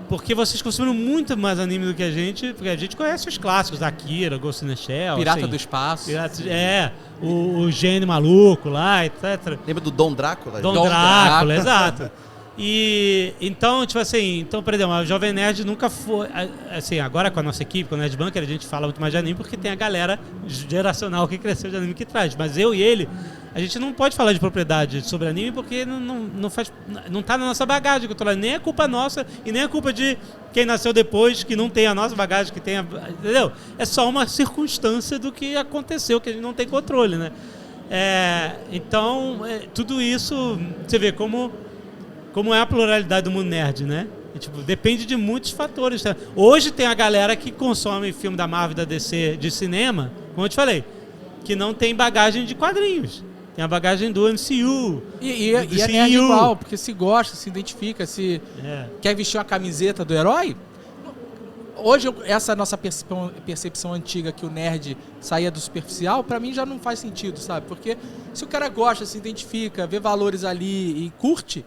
Porque vocês consumiram muito mais anime do que a gente, porque a gente conhece os clássicos, Akira, Ghost in the Shell, Pirata assim, do Espaço. o gênio maluco lá, etc. Lembra do Dom Drácula? Dom Dom Drácula, Drácula. exato. E então, tipo assim, por exemplo, a Jovem Nerd nunca foi, assim, agora com a nossa equipe, com o Nerd Bunker, a gente fala muito mais de anime porque tem a galera geracional que cresceu de anime que traz, mas eu e ele, a gente não pode falar de propriedade sobre anime porque não tá na nossa bagagem cultural, nem é culpa nossa e nem é culpa de quem nasceu depois que não tem a nossa bagagem, que tem entendeu? É só uma circunstância do que aconteceu, que a gente não tem controle, né? Então, tudo isso, você vê como é a pluralidade do mundo nerd, né? E, tipo, depende de muitos fatores. Tá? Hoje tem a galera que consome filme da Marvel e da DC de cinema, como eu te falei, que não tem bagagem de quadrinhos. Tem a bagagem do MCU. E é nerd igual, porque se gosta, se identifica, se quer vestir uma camiseta do herói. Hoje, essa nossa percepção antiga que o nerd saía do superficial, pra mim já não faz sentido, sabe? Porque se o cara gosta, se identifica, vê valores ali e curte,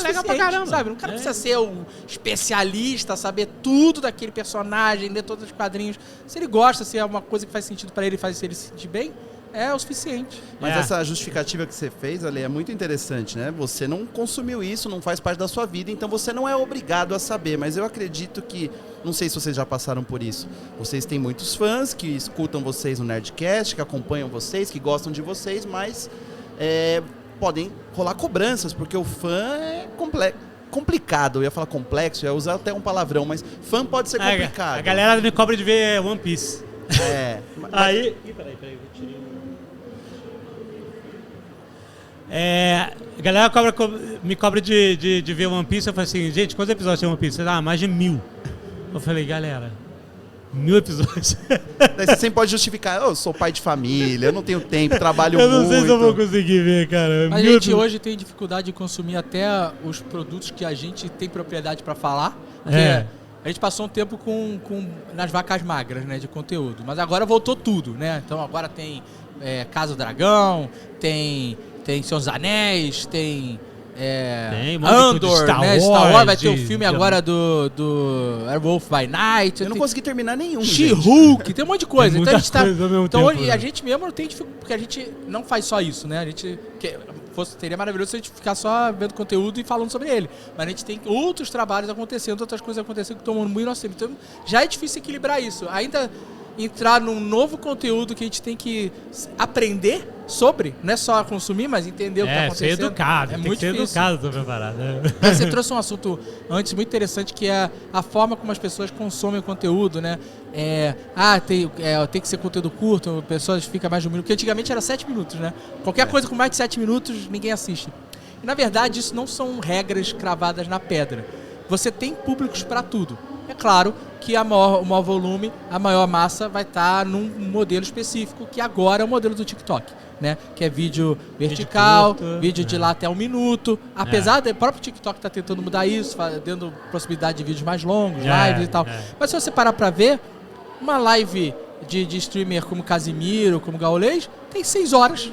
legal pra caramba. Sabe? O cara precisa ser um especialista, saber tudo daquele personagem, ler todos os quadrinhos. Se ele gosta, se é uma coisa que faz sentido pra ele, faz ele se sentir bem, é o suficiente. Mas essa justificativa que você fez, Ale, é muito interessante, né? Você não consumiu isso, não faz parte da sua vida, então você não é obrigado a saber. Mas eu acredito que, não sei se vocês já passaram por isso, vocês têm muitos fãs que escutam vocês no Nerdcast, que acompanham vocês, que gostam de vocês, mas podem rolar cobranças, porque o fã é complicado. Eu ia falar complexo, eu ia usar até um palavrão, mas fã pode ser complicado. A galera me cobra de ver One Piece. Aí... Peraí, vou tirar. A galera me cobra de ver One Piece. Eu falei assim, gente, quantos episódios tem One Piece? Mais de 1000. Eu falei, galera, 1000 episódios. Daí você sempre pode justificar, eu sou pai de família, eu não tenho tempo, trabalho muito. Eu não sei se eu vou conseguir ver, cara. A gente hoje tem dificuldade de consumir até os produtos que a gente tem propriedade pra falar. A gente passou um tempo nas vacas magras, né, de conteúdo. Mas agora voltou tudo, né? Então agora tem Casa do Dragão, tem Senhor dos Anéis, tem Andor, Star né? Wars, Star Wars vai ter o filme agora do Werewolf by Night. Eu não consegui terminar nenhum. She-Hulk, tem um monte de coisa. Então a gente então hoje a gente mesmo tem dificuldade, porque a gente não faz só isso, né? A gente seria maravilhoso se a gente ficar só vendo conteúdo e falando sobre ele. Mas a gente tem outros trabalhos acontecendo, outras coisas acontecendo que tomam muito nosso tempo. Então já é difícil equilibrar isso. Ainda entrar num novo conteúdo que a gente tem que aprender sobre, não é só consumir, mas entender o que está acontecendo. Ser educado, é tem muito que ser difícil. educado sobre a parada. Você trouxe um assunto antes muito interessante, que é a forma como as pessoas consomem o conteúdo, né? Tem que ser conteúdo curto, pessoas ficam mais de 1 minuto, porque antigamente era 7 minutos, né? Qualquer coisa com mais de 7 minutos, ninguém assiste. E, na verdade, isso não são regras cravadas na pedra. Você tem públicos para tudo. É claro que o maior volume, a maior massa vai estar num modelo específico, que agora é o modelo do TikTok, né? Que é vídeo vertical, vídeo de lá até 1 minuto. Apesar do próprio TikTok tá tentando mudar isso, dando possibilidade de vídeos mais longos, lives e tal. Mas se você parar pra ver, uma live de streamer como Casimiro, como Gaulês, tem 6 horas.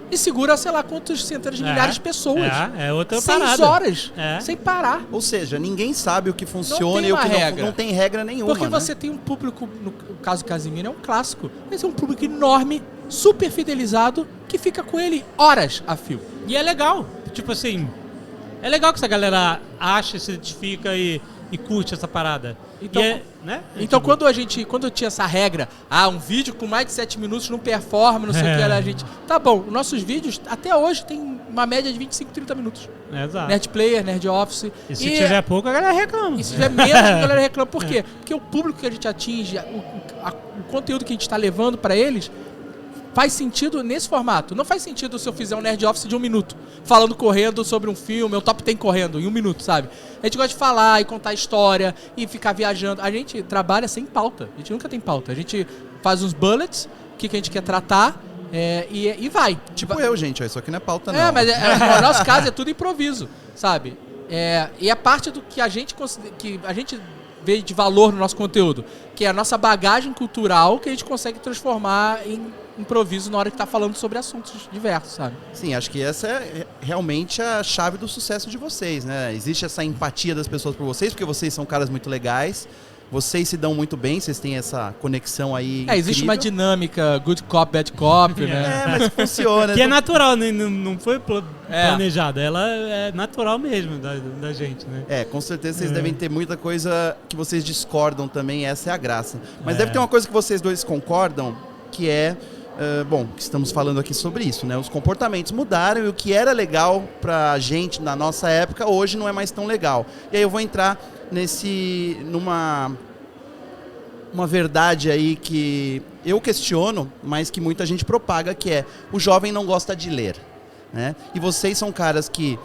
E segura, sei lá, quantos centenas de milhares de pessoas. É outra 6 parada. horas, sem parar. Ou seja, ninguém sabe o que funciona tem e o uma que regra. não tem regra nenhuma. Porque você tem um público, no caso do Casimiro é um clássico, mas é um público enorme, super fidelizado, que fica com ele horas a fio. E é legal. Tipo assim, é legal que essa galera acha, se identifica e curte essa parada. Então, né? Então quando tinha essa regra, um vídeo com mais de 7 minutos não performa, não sei o que, a gente... Tá bom, nossos vídeos até hoje tem uma média de 25, 30 minutos. Exato. Nerd Player, Nerd Office. E se tiver pouco, a galera reclama. E se tiver menos, a galera reclama. Por quê? Porque o público que a gente atinge, o conteúdo que a gente está levando para eles, faz sentido nesse formato. Não faz sentido se eu fizer um Nerd Office de 1 minuto, falando correndo sobre um filme, o top 10 correndo, em 1 minuto, sabe? A gente gosta de falar e contar história e ficar viajando. A gente trabalha sem pauta. A gente nunca tem pauta. A gente faz uns bullets, o que a gente quer tratar, e vai. Tipo eu, gente. Isso aqui não é pauta, não. Mas no nosso caso é tudo improviso, sabe? E a parte do que a gente vê de valor no nosso conteúdo, que é a nossa bagagem cultural, que a gente consegue transformar em improviso na hora que tá falando sobre assuntos diversos, sabe? Sim, acho que essa é realmente a chave do sucesso de vocês, né? Existe essa empatia das pessoas por vocês, porque vocês são caras muito legais, vocês se dão muito bem, vocês têm essa conexão aí existe incrível. uma dinâmica good cop, bad cop, né? Mas funciona. Que é natural, não foi planejado. Ela é natural mesmo da gente, né? Com certeza vocês devem ter muita coisa que vocês discordam também, essa é a graça. Mas deve ter uma coisa que vocês dois concordam, que é... que estamos falando aqui sobre isso, né? Os comportamentos mudaram e o que era legal pra gente na nossa época, hoje não é mais tão legal. E aí eu vou entrar numa verdade aí que eu questiono, mas que muita gente propaga, que é o jovem não gosta de ler, né? E vocês são caras que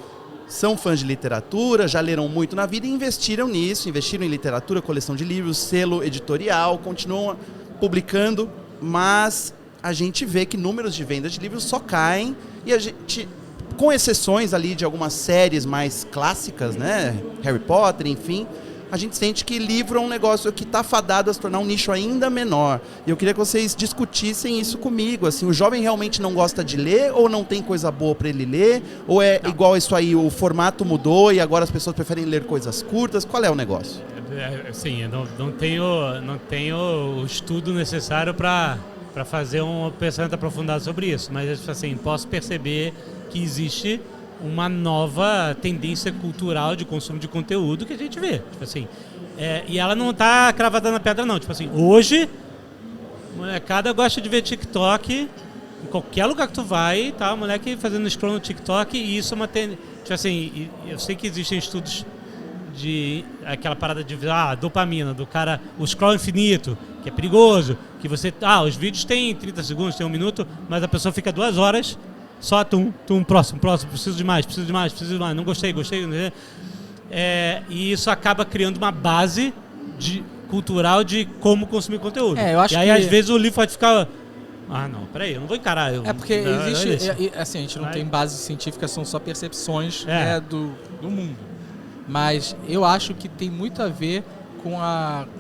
são fãs de literatura, já leram muito na vida e investiram nisso, investiram em literatura, coleção de livros, selo editorial, continuam publicando, mas a gente vê que números de vendas de livros só caem e a gente, com exceções ali de algumas séries mais clássicas, né, Harry Potter, enfim, a gente sente que livro é um negócio que está fadado a se tornar um nicho ainda menor. E eu queria que vocês discutissem isso comigo, assim, o jovem realmente não gosta de ler ou não tem coisa boa para ele ler? Ou igual isso aí, o formato mudou e agora as pessoas preferem ler coisas curtas? Qual é o negócio? Sim, eu não tenho o estudo necessário para fazer um pensamento aprofundado sobre isso, mas assim, posso perceber que existe uma nova tendência cultural de consumo de conteúdo que a gente vê, tipo assim, e ela não tá cravada na pedra não, tipo assim, hoje a molecada gosta de ver TikTok em qualquer lugar que tu vai, tá, o moleque fazendo scroll no TikTok, e isso é uma tendência, tipo assim, eu sei que existem estudos de aquela parada de dopamina, do cara, o scroll infinito, que é perigoso, que você, os vídeos têm 30 segundos, tem 1 minuto, mas a pessoa fica 2 horas, só próximo, preciso de mais, não gostei, né? E isso acaba criando uma base cultural de como consumir conteúdo. Eu acho e aí, que... às vezes, o livro pode ficar... não, peraí, eu não vou encarar. Porque existe... assim, a gente não tem base científica, são só percepções do mundo. Mas eu acho que tem muito a ver com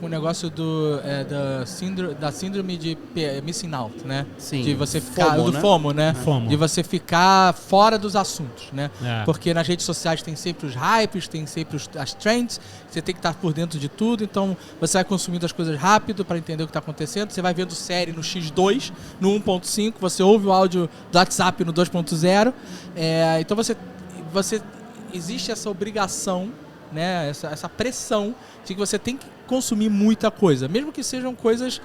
o negócio da síndrome de missing out, né? Sim. De você ficar... FOMO, do né? FOMO, né? FOMO. De você ficar fora dos assuntos, né? Porque nas redes sociais tem sempre os hypes, tem sempre as trends, você tem que estar por dentro de tudo, então você vai consumindo as coisas rápido para entender o que está acontecendo, você vai vendo série no X2, no 1.5, você ouve o áudio do WhatsApp no 2.0, então você existe essa obrigação né? Essa pressão de que você tem que consumir muita coisa, mesmo que sejam coisas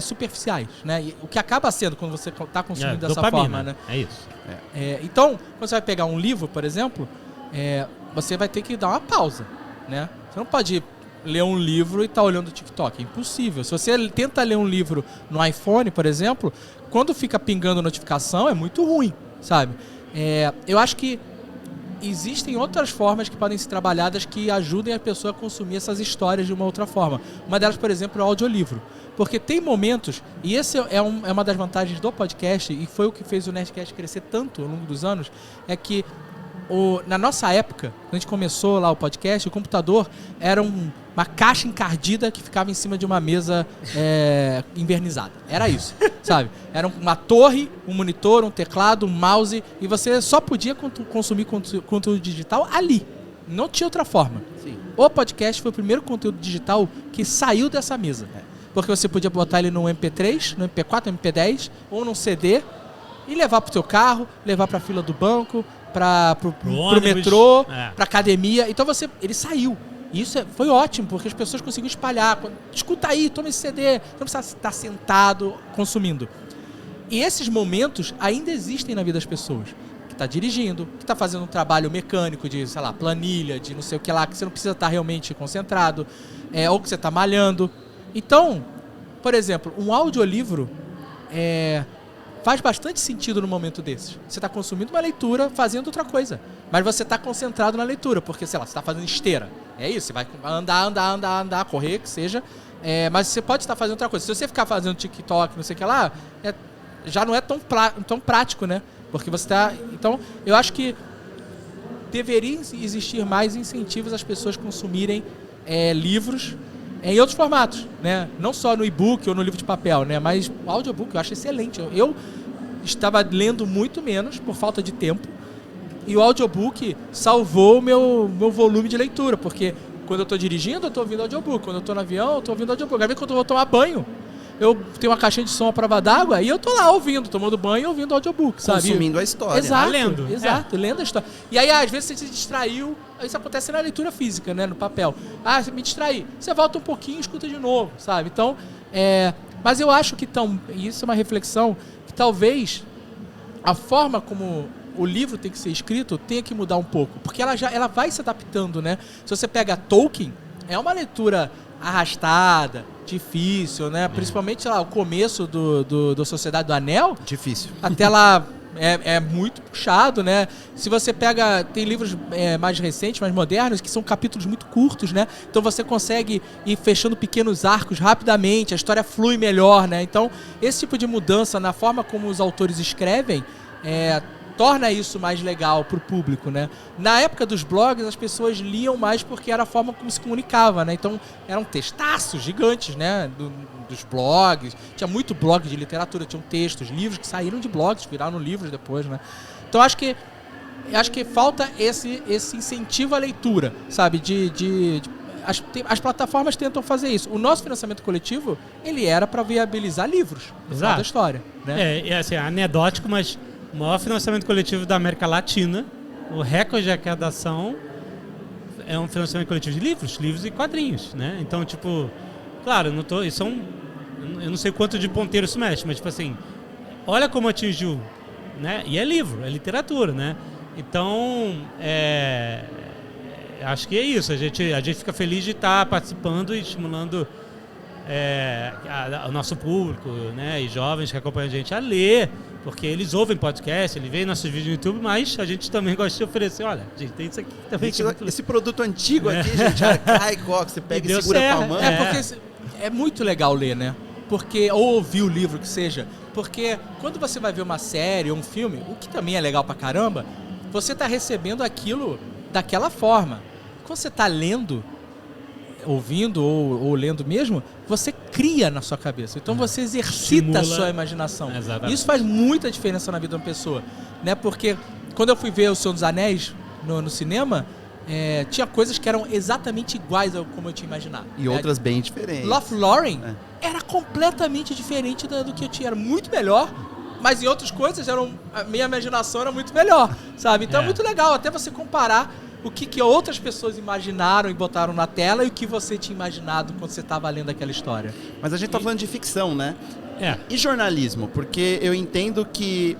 superficiais, né? E o que acaba sendo quando você está consumindo dessa dopamina, forma, né? É isso. Então, quando você vai pegar um livro, por exemplo, você vai ter que dar uma pausa, né? Você não pode ler um livro e estar olhando o TikTok, é impossível. Se você tenta ler um livro no iPhone, por exemplo, quando fica pingando notificação é muito ruim, sabe? Eu acho que existem outras formas que podem ser trabalhadas que ajudem a pessoa a consumir essas histórias de uma outra forma. Uma delas, por exemplo, é o audiolivro. Porque tem momentos, e esse é uma das vantagens do podcast, e foi o que fez o Nerdcast crescer tanto ao longo dos anos, é que na nossa época, quando a gente começou lá o podcast, o computador era uma caixa encardida que ficava em cima de uma mesa invernizada. Era isso, sabe? Era uma torre, um monitor, um teclado, um mouse, e você só podia consumir conteúdo digital ali. Não tinha outra forma. Sim. O podcast foi o primeiro conteúdo digital que saiu dessa mesa. Porque você podia botar ele no MP3, no MP4, no MP10, ou num CD, e levar pro seu carro, levar pra fila do banco, pro metrô, pra academia. Então ele saiu. E isso foi ótimo, porque as pessoas conseguiam espalhar. Escuta aí, toma esse CD. Não precisa estar sentado consumindo. E esses momentos ainda existem na vida das pessoas. Que está dirigindo, que está fazendo um trabalho mecânico de, sei lá, planilha, de não sei o que lá, que você não precisa estar realmente concentrado, ou que você está malhando. Então, por exemplo, um audiolivro faz bastante sentido no momento desses. Você está consumindo uma leitura, fazendo outra coisa. Mas você está concentrado na leitura, porque, sei lá, você está fazendo esteira. É isso, você vai andar, correr, que seja. Mas você pode estar fazendo outra coisa. Se você ficar fazendo TikTok, não sei o que lá, já não é tão prático, né? Porque você está... Então, eu acho que deveria existir mais incentivos às pessoas consumirem livros em outros formatos, né? Não só no e-book ou no livro de papel, né? Mas o audiobook eu acho excelente. Eu estava lendo muito menos por falta de tempo e o audiobook salvou o meu volume de leitura, porque quando eu estou dirigindo eu estou ouvindo audiobook, quando eu estou no avião eu estou ouvindo audiobook. Às vezes quando eu vou tomar banho eu tenho uma caixinha de som à prova d'água e eu tô lá ouvindo, tomando banho e ouvindo audiobook, sabe? Consumindo a história. Exato, lendo. Exato, lendo a história. E aí, às vezes, você se distraiu, isso acontece na leitura física, né, no papel. Você me distraí. Você volta um pouquinho e escuta de novo, sabe? Então, mas eu acho que e isso é uma reflexão, que talvez a forma como o livro tem que ser escrito tenha que mudar um pouco, porque ela vai se adaptando, né? Se você pega Tolkien, é uma leitura arrastada, difícil, né? Principalmente lá o começo do Sociedade do Anel. Difícil. Até lá é muito puxado, né? Se você tem livros mais recentes, mais modernos, que são capítulos muito curtos, né? Então você consegue ir fechando pequenos arcos rapidamente, a história flui melhor, né? Então esse tipo de mudança na forma como os autores escrevem torna isso mais legal pro público, né? Na época dos blogs, as pessoas liam mais porque era a forma como se comunicava, né? Então, eram textaços gigantes, né? Dos blogs. Tinha muito blog de literatura, tinham textos, livros que saíram de blogs, viraram livros depois, né? Então, acho que falta esse incentivo à leitura, sabe? As plataformas tentam fazer isso. O nosso financiamento coletivo, ele era para viabilizar livros, no final da história, né? Assim, anedótico, mas o maior financiamento coletivo da América Latina, o recorde de arrecadação é um financiamento coletivo de livros e quadrinhos, né? Então, tipo, claro, eu não sei quanto de ponteiro isso mexe, mas, tipo assim, olha como atingiu, né? E é livro, é literatura, né? Então, acho que é isso. A gente fica feliz de estar participando e estimulando o nosso público, né? E jovens que acompanham a gente a ler, porque eles ouvem podcast, eles veem nossos vídeos no YouTube, mas a gente também gosta de oferecer, olha, gente, tem isso aqui também. Esse produto antigo aqui, gente, arcaico, que você pega e segura com a mão. Porque é muito legal ler, né? Ou ouvir o livro, que seja. Porque quando você vai ver uma série ou um filme, o que também é legal pra caramba, você tá recebendo aquilo daquela forma. Quando você tá lendo, ouvindo ou lendo mesmo, você cria na sua cabeça. Então você exercita a sua imaginação. Exatamente. Isso faz muita diferença na vida de uma pessoa, né? Porque quando eu fui ver O Senhor dos Anéis no cinema, tinha coisas que eram exatamente iguais ao como eu tinha imaginado. E outras bem diferentes. Lothlórien era completamente diferente do que eu tinha. Era muito melhor, mas em outras coisas a minha imaginação era muito melhor, sabe? Então é muito legal até você comparar o que outras pessoas imaginaram e botaram na tela e o que você tinha imaginado quando você estava lendo aquela história. Mas a gente tá falando de ficção, né? É. E jornalismo? Porque eu entendo que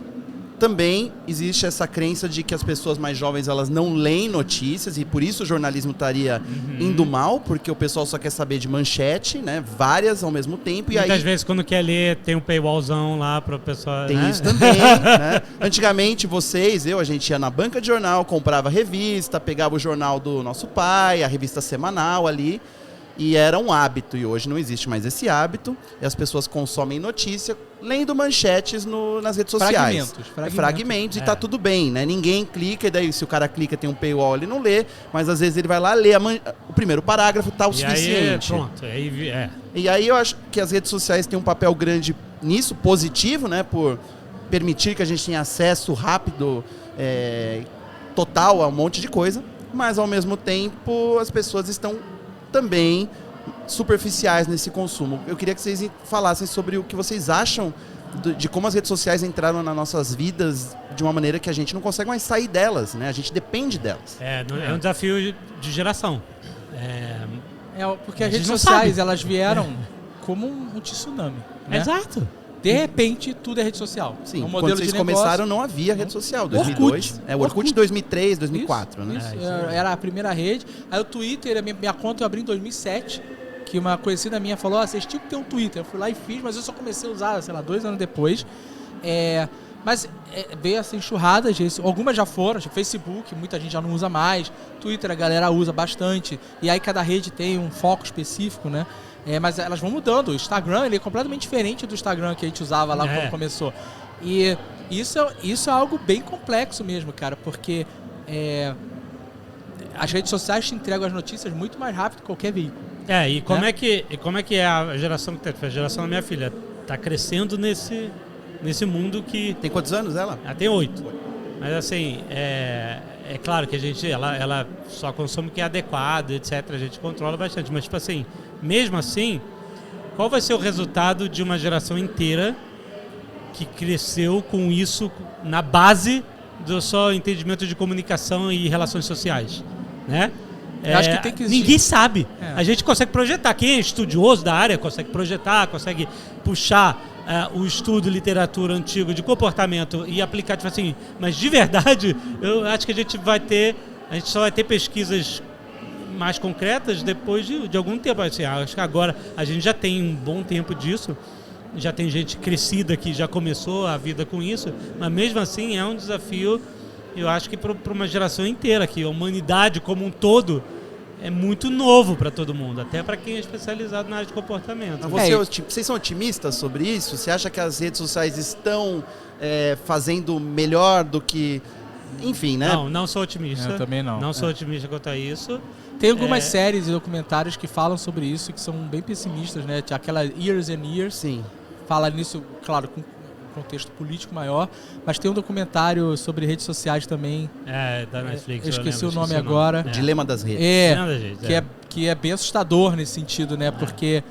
também existe essa crença de que as pessoas mais jovens elas não leem notícias e por isso o jornalismo estaria indo mal, porque o pessoal só quer saber de manchete, né? Várias ao mesmo tempo. E Muitas aí vezes quando quer ler tem um paywallzão lá para o pessoal. tem né? isso também, né? Antigamente a gente ia na banca de jornal, comprava revista, pegava o jornal do nosso pai, a revista semanal ali. E era um hábito, e hoje não existe mais esse hábito, e as pessoas consomem notícia lendo manchetes nas redes sociais. Fragmentos, e tá tudo bem, né? Ninguém clica, e daí se o cara clica tem um paywall, ele não lê, mas às vezes ele vai lá ler o primeiro parágrafo, tá o suficiente. Aí, pronto, E aí eu acho que as redes sociais têm um papel grande nisso, positivo, né? Por permitir que a gente tenha acesso rápido, total a um monte de coisa, mas ao mesmo tempo as pessoas estão também superficiais nesse consumo. Eu queria que vocês falassem sobre o que vocês acham de como as redes sociais entraram nas nossas vidas de uma maneira que a gente não consegue mais sair delas, né? A gente depende delas. É um desafio de geração. Porque a as gente redes não sociais, sabe. elas vieram como um tsunami. Né? Exato. De repente, tudo é rede social. Sim, um quando modelo vocês de começaram não havia rede social, 2002. Orkut 2003, 2004, né? Isso. Era a primeira rede. Aí o Twitter, a minha conta eu abri em 2007, que uma conhecida minha falou, vocês tinham que ter um Twitter. Eu fui lá e fiz, mas eu só comecei a usar, 2 anos depois. Mas veio essa enxurrada, algumas já foram, tipo Facebook, muita gente já não usa mais, Twitter a galera usa bastante, e aí cada rede tem um foco específico, né? Mas elas vão mudando, o Instagram ele é completamente diferente do Instagram que a gente usava lá quando começou. E isso é algo bem complexo mesmo, cara, porque as redes sociais te entregam as notícias muito mais rápido que qualquer veículo. E como é que é a geração a geração da minha filha tá crescendo nesse mundo que... Tem quantos anos ela? Ela tem 8. Mas assim, é claro que ela só consome o que é adequado, etc. A gente controla bastante. Mas, tipo assim, mesmo assim, qual vai ser o resultado de uma geração inteira que cresceu com isso na base do só entendimento de comunicação e relações sociais, né? Eu acho que tem que existir. Ninguém sabe. A gente consegue projetar. Quem é estudioso da área consegue projetar, consegue puxar o estudo literatura antigo de comportamento e aplicar, tipo assim, mas de verdade, eu acho que a gente só vai ter pesquisas mais concretas depois de algum tempo. Assim, acho que agora a gente já tem um bom tempo disso, já tem gente crescida que já começou a vida com isso, mas mesmo assim é um desafio, eu acho que para uma geração inteira, que a humanidade como um todo é muito novo para todo mundo, até para quem é especializado na área de comportamento. Vocês são otimistas sobre isso? Você acha que as redes sociais estão fazendo melhor do que... Enfim, né? Não sou otimista. Eu também não. Não sou otimista quanto a isso. Tem algumas séries e documentários que falam sobre isso, que são bem pessimistas, né? Aquela Years and Years. Sim. Fala nisso, claro, com contexto político maior, mas tem um documentário sobre redes sociais também. Da Netflix. Eu esqueci o nome agora. Dilema das redes. Que é bem assustador nesse sentido, né? Porque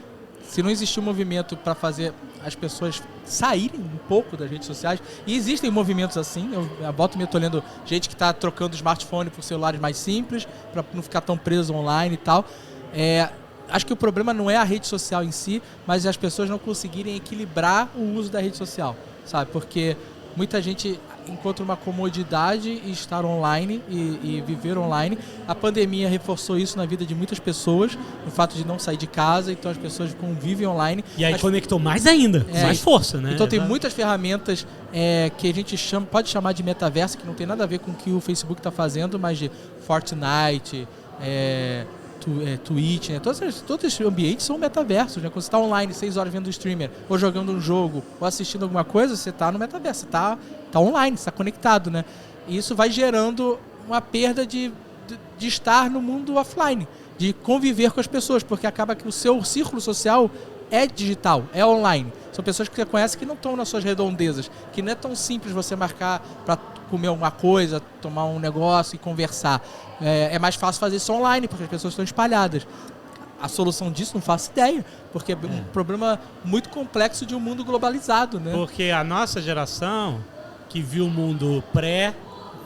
se não existir um movimento para fazer as pessoas saírem um pouco das redes sociais, e existem movimentos assim, eu boto me lendo gente que está trocando smartphone por celulares mais simples, para não ficar tão preso online e tal. Acho que o problema não é a rede social em si, mas as pessoas não conseguirem equilibrar o uso da rede social, sabe? Porque muita gente encontra uma comodidade em estar online e viver online. A pandemia reforçou isso na vida de muitas pessoas, o fato de não sair de casa, então as pessoas convivem online. E aí conectou mais ainda, mais força, né? Então tem muitas ferramentas que a gente pode chamar de metaverso, que não tem nada a ver com o que o Facebook está fazendo, mas de Fortnite, Twitch, né? Todos esses ambientes são metaversos, né? Quando você está online 6 horas vendo um streamer, ou jogando um jogo, ou assistindo alguma coisa, você está no metaverso, você está online, você está conectado, né? E isso vai gerando uma perda de estar no mundo offline, de conviver com as pessoas, porque acaba que o seu círculo social é digital, é online. São pessoas que você conhece que não estão nas suas redondezas, que não é tão simples você marcar para comer alguma coisa, tomar um negócio e conversar. É mais fácil fazer isso online, porque as pessoas estão espalhadas. A solução disso não faço ideia, porque é um problema muito complexo de um mundo globalizado, né? Porque a nossa geração, que viu o mundo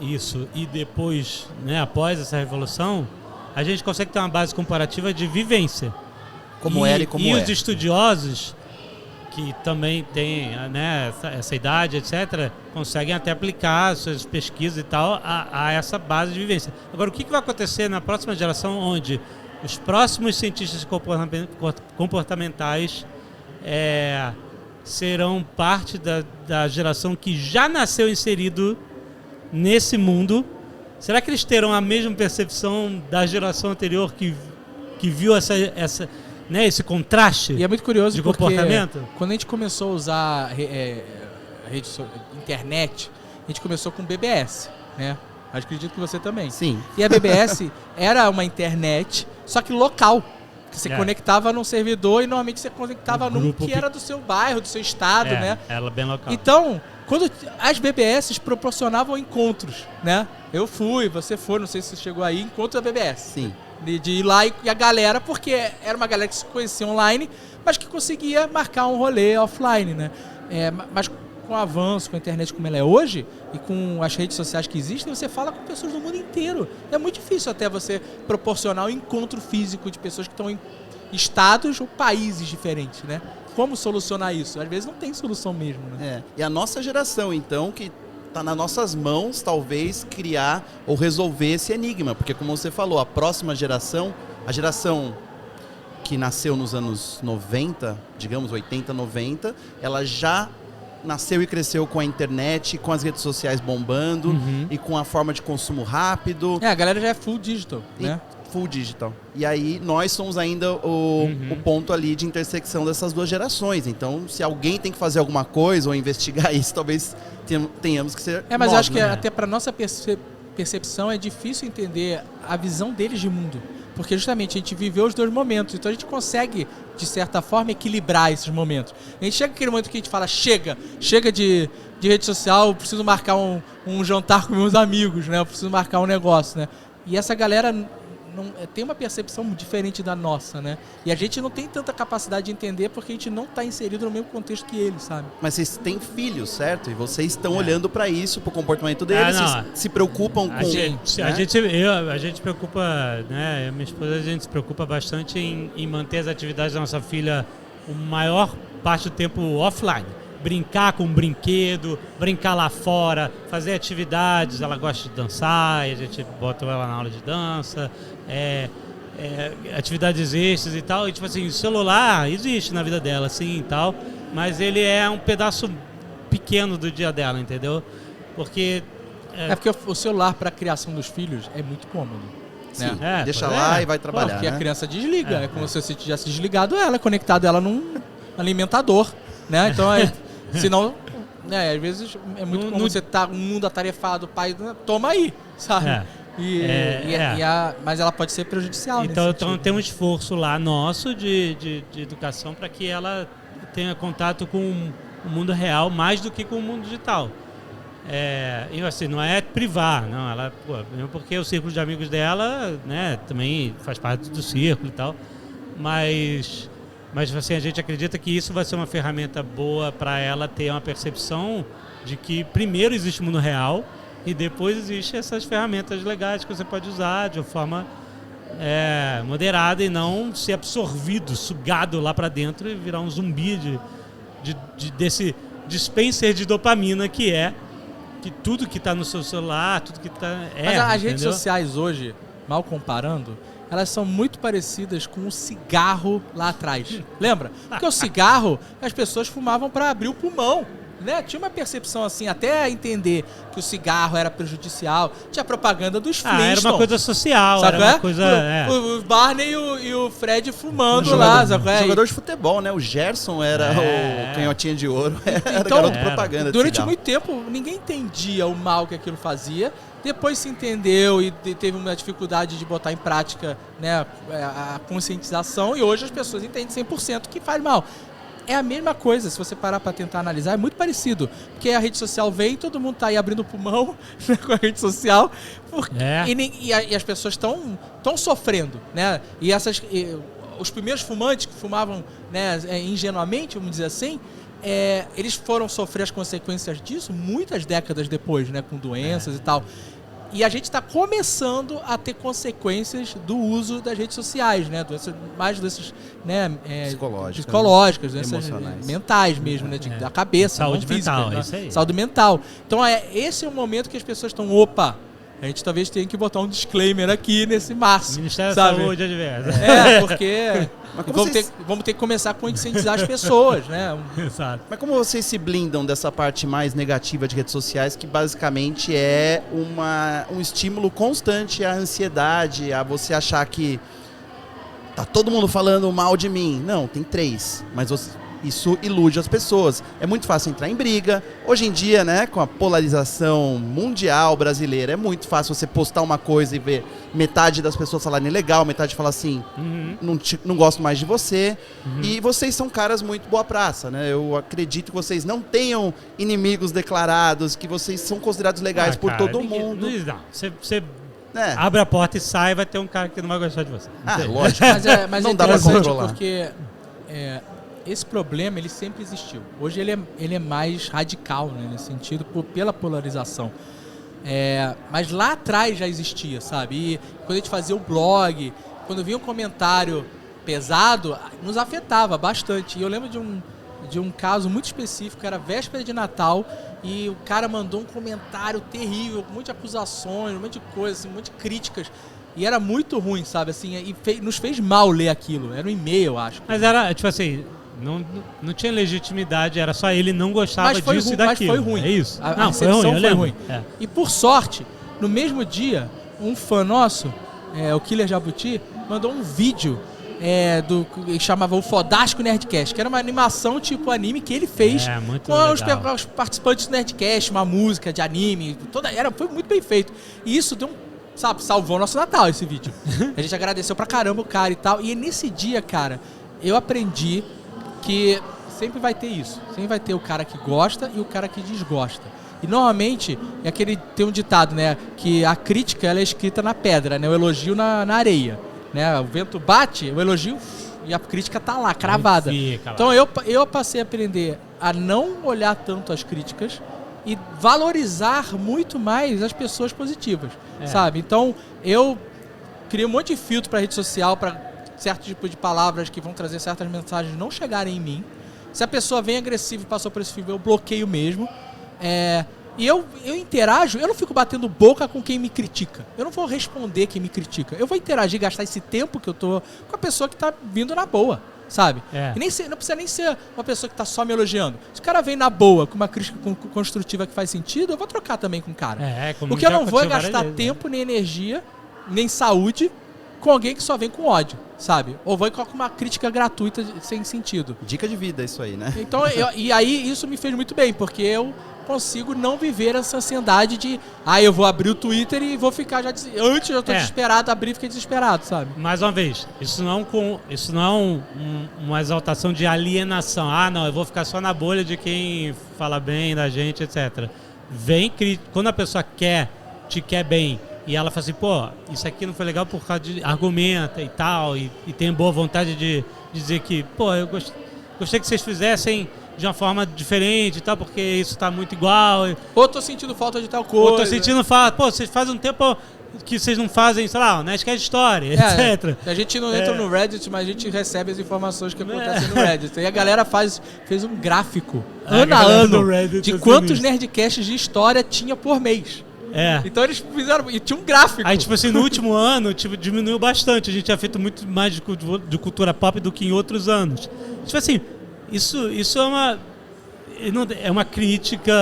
isso e depois, né, após essa revolução, a gente consegue ter uma base comparativa de vivência. Como era e como é. E os estudiosos, que também têm, né, essa idade, etc., conseguem até aplicar suas pesquisas e tal a essa base de vivência. Agora, o que vai acontecer na próxima geração, onde os próximos cientistas comportamentais serão parte da geração que já nasceu inserido nesse mundo? Será que eles terão a mesma percepção da geração anterior que viu esse contraste e é muito curioso de porque comportamento? Quando a gente começou a usar internet, a gente começou com BBS, né? Acredito que você também. Sim. E a BBS era uma internet, só que local. Que você conectava num servidor e normalmente você conectava num que era do seu bairro, do seu estado, né? Ela bem local. Então, quando as BBS proporcionavam encontros, né? Eu fui, você foi, não sei se você chegou aí, encontro da BBS. Sim. De ir lá e a galera, porque era uma galera que se conhecia online, mas que conseguia marcar um rolê offline, né? Mas com o avanço, com a internet como ela é hoje, e com as redes sociais que existem, você fala com pessoas do mundo inteiro. É muito difícil até você proporcionar um encontro físico de pessoas que estão em estados ou países diferentes, né? Como solucionar isso? Às vezes não tem solução mesmo, né? E a nossa geração, então, que está nas nossas mãos, talvez, criar ou resolver esse enigma. Porque, como você falou, a próxima geração, a geração que nasceu nos anos 90, digamos 80, 90, ela já nasceu e cresceu com a internet, com as redes sociais bombando e com a forma de consumo rápido. A galera já é full digital, né? Full digital. E aí nós somos ainda o ponto ali de intersecção dessas duas gerações. Então, se alguém tem que fazer alguma coisa ou investigar isso, talvez tenhamos que ser mas nós, eu acho né? que até para nossa percepção é difícil entender a visão deles de mundo. Porque justamente a gente viveu os dois momentos. Então a gente consegue, de certa forma, equilibrar esses momentos. A gente chega naquele momento que a gente fala, chega de rede social, eu preciso marcar um jantar com meus amigos, né? Eu preciso marcar um negócio, né? E essa galera tem uma percepção diferente da nossa, né? E a gente não tem tanta capacidade de entender porque a gente não está inserido no mesmo contexto que eles, sabe? Mas vocês têm filhos, certo? E vocês estão olhando para isso, para o comportamento deles, vocês se preocupam com... A gente preocupa, né? Eu e minha esposa, a gente se preocupa bastante em manter as atividades da nossa filha a maior parte do tempo offline. Brincar com um brinquedo, brincar lá fora, fazer atividades. Ela gosta de dançar, e a gente bota ela na aula de dança, atividades extras e tal. E tipo assim, o celular existe na vida dela, sim e tal, mas ele é um pedaço pequeno do dia dela, entendeu? Porque... porque o celular para a criação dos filhos é muito cômodo. Sim, né? deixa lá e vai trabalhar. Porque né? a criança desliga, é como se você tivesse desligado ela, conectado ela num alimentador, né? Então, senão, às vezes é muito comum você tá um mundo atarefado, o pai, toma aí, sabe? Mas ela pode ser prejudicial. Então tem um esforço lá nosso de educação para que ela tenha contato com o mundo real mais do que com o mundo digital. E assim, não é privar, não. Ela, mesmo porque o círculo de amigos dela, né, também faz parte do círculo e tal. Mas assim, a gente acredita que isso vai ser uma ferramenta boa para ela ter uma percepção de que primeiro existe o mundo real e depois existem essas ferramentas legais que você pode usar de uma forma moderada e não ser absorvido, sugado lá para dentro e virar um zumbi desse dispenser de dopamina que tudo que está no seu celular, tudo que está... Mas as redes sociais hoje, mal comparando, elas são muito parecidas com o cigarro lá atrás. Lembra? Porque o cigarro, as pessoas fumavam para abrir o pulmão. Né? Tinha uma percepção assim, até entender que o cigarro era prejudicial. Tinha propaganda dos Flintstones. Era uma coisa social, sabe era uma coisa... O Barney e o Fred fumando lá. Jogador de futebol, né? O Gerson era o canhotinha de ouro. Era garoto propaganda. Durante muito tempo, ninguém entendia o mal que aquilo fazia. Depois se entendeu e teve uma dificuldade de botar em prática, né, a conscientização. E hoje as pessoas entendem 100% que faz mal. É a mesma coisa, se você parar para tentar analisar, é muito parecido. Porque a rede social vem, todo mundo tá aí abrindo o pulmão, né, com a rede social, e as pessoas estão sofrendo, né? E os primeiros fumantes que fumavam, né, ingenuamente, vamos dizer assim, eles foram sofrer as consequências disso muitas décadas depois, né? Com doenças e tal. E a gente está começando a ter consequências do uso das redes sociais, né? Mais doenças, né? Psicológicas, doenças emocionais, mentais mesmo, né? Da cabeça, saúde física, mental, né? isso aí. Saúde mental. Então, esse é o momento que as pessoas estão, opa, a gente talvez tenha que botar um disclaimer aqui nesse março. Ministério sabe? da Saúde adversa. Porque vamos ter que começar a conscientizar as pessoas, né? Exato. Mas como vocês se blindam dessa parte mais negativa de redes sociais, que basicamente é um estímulo constante à ansiedade, a você achar que tá todo mundo falando mal de mim? Não, tem 3, mas isso ilude as pessoas. É muito fácil entrar em briga. Hoje em dia, né, com a polarização mundial brasileira, é muito fácil você postar uma coisa e ver metade das pessoas falarem legal, metade falar assim, não gosto mais de você. E vocês são caras muito boa praça, né? Eu acredito que vocês não tenham inimigos declarados, que vocês são considerados legais por cara, todo mundo. Não, você abre a porta e sai, vai ter um cara que não vai gostar de você. Lógico. Mas não é dá pra interessante controlar. porque esse problema ele sempre existiu. Hoje ele é mais radical, né, nesse sentido, pela polarização. Mas lá atrás já existia, sabe? E quando a gente fazia o blog, quando vinha um comentário pesado, nos afetava bastante. E eu lembro de um caso muito específico, era véspera de Natal, e o cara mandou um comentário terrível, com muitas acusações, um monte de coisas, assim, um monte de críticas. E era muito ruim, sabe? Assim, nos fez mal ler aquilo. Era um e-mail, eu acho. Mas era, tipo assim, não tinha legitimidade, era só ele não gostava disso e daquilo. Mas foi ruim. É isso. A recepção foi ruim. É. E por sorte, no mesmo dia, um fã nosso, o Killer Jabuti, mandou um vídeo que chamava o Fodástico Nerdcast, que era uma animação tipo anime que ele fez muito com os participantes do Nerdcast, uma música de anime, foi muito bem feito. E isso deu salvou nosso Natal, esse vídeo. A gente agradeceu pra caramba o cara e tal. E nesse dia, cara, eu aprendi que sempre vai ter isso. Sempre vai ter o cara que gosta e o cara que desgosta. E normalmente, tem um ditado, né? Que a crítica ela é escrita na pedra, né? O elogio na areia. Né? O vento bate, o elogio e a crítica tá lá, cravada. Então eu passei a aprender a não olhar tanto as críticas e valorizar muito mais as pessoas positivas, sabe? Então, eu criei um monte de filtro para rede social, para certo tipo de palavras que vão trazer certas mensagens não chegarem em mim. Se a pessoa vem agressiva e passou por esse filtro, eu bloqueio mesmo. E eu interajo, eu não fico batendo boca com quem me critica. Eu não vou responder quem me critica. Eu vou interagir, gastar esse tempo que eu tô com a pessoa que tá vindo na boa. Sabe? E não precisa nem ser uma pessoa que tá só me elogiando. Se o cara vem na boa, com uma crítica construtiva que faz sentido, eu vou trocar também com o cara. O que eu não vou é gastar tempo, nem energia, nem saúde com alguém que só vem com ódio, sabe? Ou vem com uma crítica gratuita sem sentido. Dica de vida isso aí, né? Então, e aí isso me fez muito bem, porque eu consigo não viver essa ansiedade de eu vou abrir o Twitter e vou ficar antes eu tô desesperado, abrir e fiquei desesperado, sabe? Mais uma vez, isso não é uma exaltação de alienação. Não, eu vou ficar só na bolha de quem fala bem da gente, etc. Quando a pessoa te quer bem e ela fala assim, pô, isso aqui não foi legal por causa de argumenta e tal, e tem boa vontade de dizer que, pô, eu gostei que vocês fizessem de uma forma diferente e tal, porque isso tá muito igual. Ou tô sentindo falta de tal coisa. Ou tô sentindo falta. Pô, vocês fazem um tempo que vocês não fazem, sei lá, Nerdcast História, etc. A gente não entra no Reddit, mas a gente recebe as informações que acontecem no Reddit. E a galera fez um gráfico, ano a ano, de quantos Nerdcasts de história tinha por mês. Então eles fizeram, e tinha um gráfico. Aí, tipo assim, no último ano, diminuiu bastante. A gente tinha feito muito mais de cultura pop do que em outros anos. Tipo assim, isso é uma crítica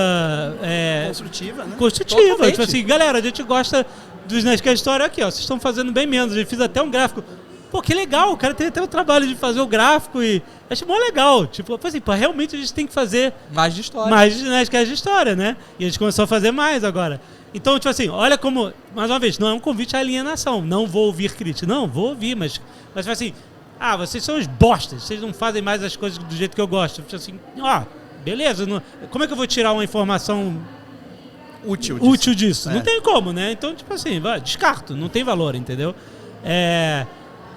construtiva, né? Construtiva. Tipo assim, galera, a gente gosta dos Nerdcast História aqui, ó. Vocês estão fazendo bem menos. A gente fez até um gráfico. Pô, que legal, o cara tem até o trabalho de fazer o gráfico e acho mó legal. Tipo, assim, realmente a gente tem que fazer mais de história. Mais de Nerdcast de História, né? E a gente começou a fazer mais agora. Então, tipo assim, olha como, mais uma vez, não é um convite à alienação. Não vou ouvir crítica. Não, vou ouvir, mas tipo assim, vocês são os bostas, vocês não fazem mais as coisas do jeito que eu gosto. Tipo assim, beleza, como é que eu vou tirar uma informação útil disso? Não tem como, né? Então, tipo assim, descarto, não tem valor, entendeu?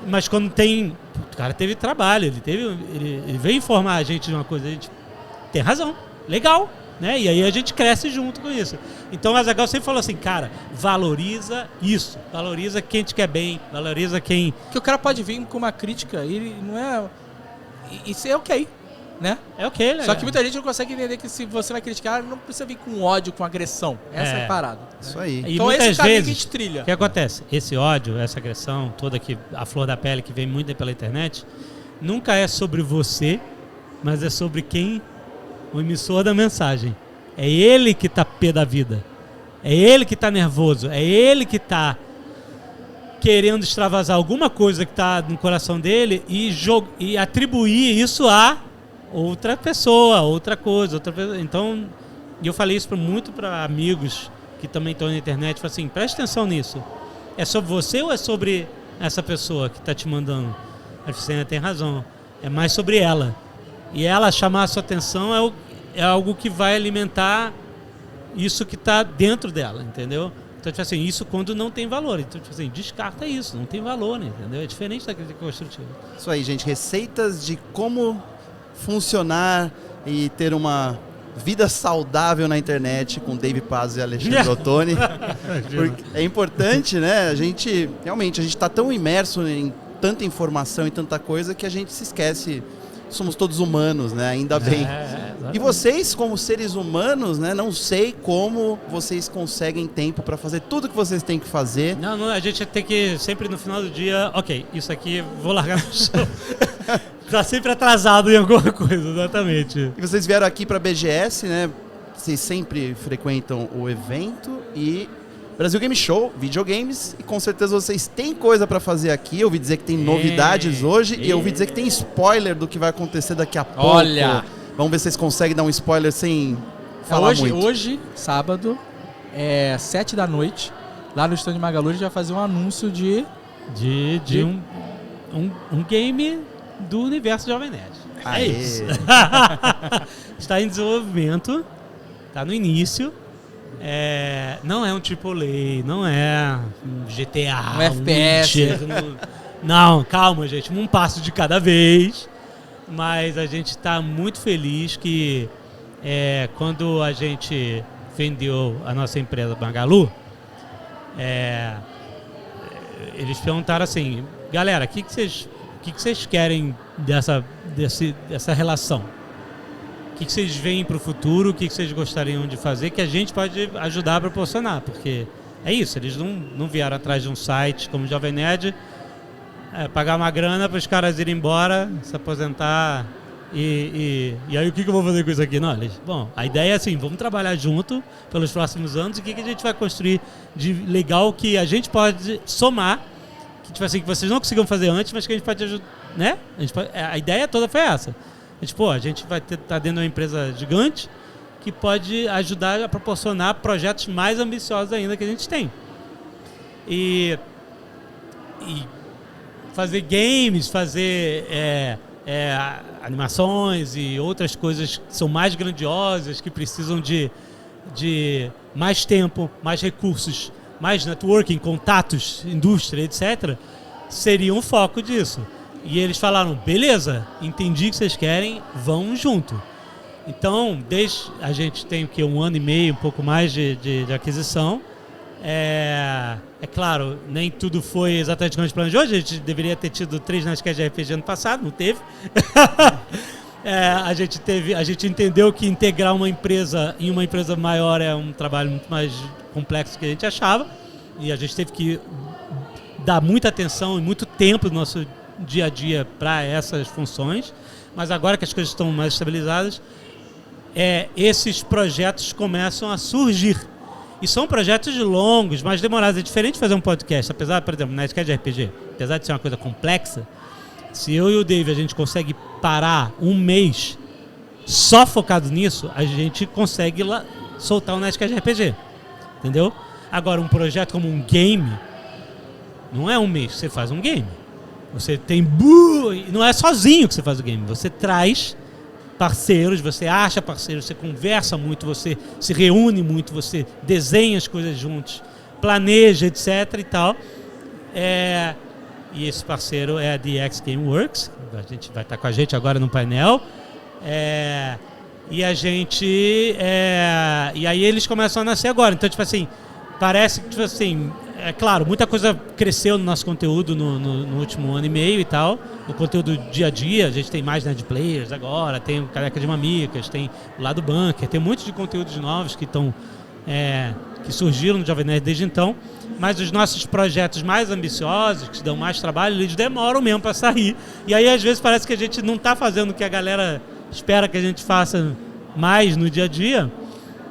Mas quando tem... O cara teve trabalho, ele veio informar a gente de uma coisa, a gente tem razão, legal, né? E aí a gente cresce junto com isso. Então o Azaghal sempre falou assim, cara, valoriza isso, valoriza quem te quer bem, valoriza quem... Que o cara pode vir com uma crítica e não é... Isso é ok, né? É ok, né? Só que muita gente não consegue entender que se você vai criticar, não precisa vir com ódio, com agressão. Essa é a parada. Isso aí. E então muitas esse caminho que a vezes, gente trilha. o que acontece? Esse ódio, essa agressão toda que a flor da pele que vem muito pela internet, nunca é sobre você, mas é sobre quem, o emissor da mensagem. É ele que tá pé da vida. É ele que tá nervoso. É ele que tá querendo extravasar alguma coisa que tá no coração dele e atribuir isso a outra pessoa, outra coisa. Então, eu falei isso muito para amigos que também estão na internet. Falei assim, preste atenção nisso. É sobre você ou é sobre essa pessoa que tá te mandando? A Vicênia tem razão. É mais sobre ela. E ela chamar a sua atenção é algo que vai alimentar isso que está dentro dela, entendeu? Então, tipo assim, isso quando não tem valor. Então, tipo assim, descarta isso, não tem valor, né, entendeu? É diferente da crítica construtiva. Isso aí, gente. Receitas de como funcionar e ter uma vida saudável na internet com Dave Paz e Alexandre Ottoni. É importante, né? A gente está tão imerso em tanta informação e tanta coisa que a gente se esquece. Somos todos humanos, né? Ainda bem. E vocês, como seres humanos, né? Não sei como vocês conseguem tempo para fazer tudo que vocês têm que fazer. Não, a gente tem que sempre no final do dia, ok, isso aqui vou largar no chão. Tá sempre atrasado em alguma coisa, exatamente. E vocês vieram aqui para BGS, né? Vocês sempre frequentam o evento e Brasil Game Show, videogames, e com certeza vocês têm coisa para fazer aqui. Eu ouvi dizer que tem novidades hoje e eu ouvi dizer que tem spoiler do que vai acontecer daqui a pouco. Olha! Vamos ver se vocês conseguem dar um spoiler sem falar muito. Hoje, sábado, 7 da noite, lá no stand de Magalu, a gente vai fazer um anúncio de um game do universo Jovem Nerd. Aê. É isso. Está em desenvolvimento, está no início. Não é um AAA, não é um GTA, um FPS. Não, calma, gente, um passo de cada vez. Mas a gente está muito feliz que quando a gente vendeu a nossa empresa Magalu, eles perguntaram assim, galera, o que vocês querem dessa relação? O que vocês veem para o futuro, o que vocês gostariam de fazer, que a gente pode ajudar a proporcionar, porque é isso, eles não vieram atrás de um site como o Jovem Nerd, pagar uma grana para os caras irem embora, se aposentar e aí o que eu vou fazer com isso aqui? Não, bom, a ideia é assim, vamos trabalhar junto pelos próximos anos e o que a gente vai construir de legal que a gente pode somar, que tipo assim, que vocês não conseguiam fazer antes, mas que a gente pode ajudar, né? A ideia toda foi essa. A gente vai estar dentro de uma empresa gigante que pode ajudar a proporcionar projetos mais ambiciosos ainda que a gente tem. E fazer games, fazer animações e outras coisas que são mais grandiosas, que precisam de mais tempo, mais recursos, mais networking, contatos, indústria, etc., seria um foco disso. E eles falaram, beleza, entendi o que vocês querem, vamos junto. Então, a gente tem o quê? 1 ano e meio, um pouco mais de aquisição. É claro, nem tudo foi exatamente como a gente planejou. A gente deveria ter tido 3 Nerdcast de RPG ano passado, não teve. A gente entendeu que integrar uma empresa em uma empresa maior é um trabalho muito mais complexo do que a gente achava. E a gente teve que dar muita atenção e muito tempo do nosso dia a dia para essas funções, mas agora que as coisas estão mais estabilizadas, esses projetos começam a surgir. E são projetos longos, mais demorados. É diferente de fazer um podcast, apesar, por exemplo, Nerdcast de RPG, apesar de ser uma coisa complexa, se eu e o Dave a gente consegue parar um mês só focado nisso, a gente consegue soltar um Nerdcast de RPG, entendeu? Agora, um projeto como um game, não é um mês que você faz um game. Você tem... Não é sozinho que você faz o game. Você traz parceiros, você acha parceiros, você conversa muito, você se reúne muito, você desenha as coisas juntos, planeja, etc. e tal. E esse parceiro é a DX Gameworks. A gente vai estar com a gente agora no painel. E a gente... e aí eles começam a nascer agora. Então, tipo assim, parece que, tipo assim... É claro, muita coisa cresceu no nosso conteúdo no último ano e meio e tal. No conteúdo dia a dia, a gente tem mais Nerd Players agora, tem o Careca de Mamicas, tem o Lado Bunker, tem um monte de conteúdos novos que estão... que surgiram no Jovem Nerd desde então. Mas os nossos projetos mais ambiciosos, que dão mais trabalho, eles demoram mesmo para sair. E aí, às vezes, parece que a gente não está fazendo o que a galera espera que a gente faça mais no dia a dia.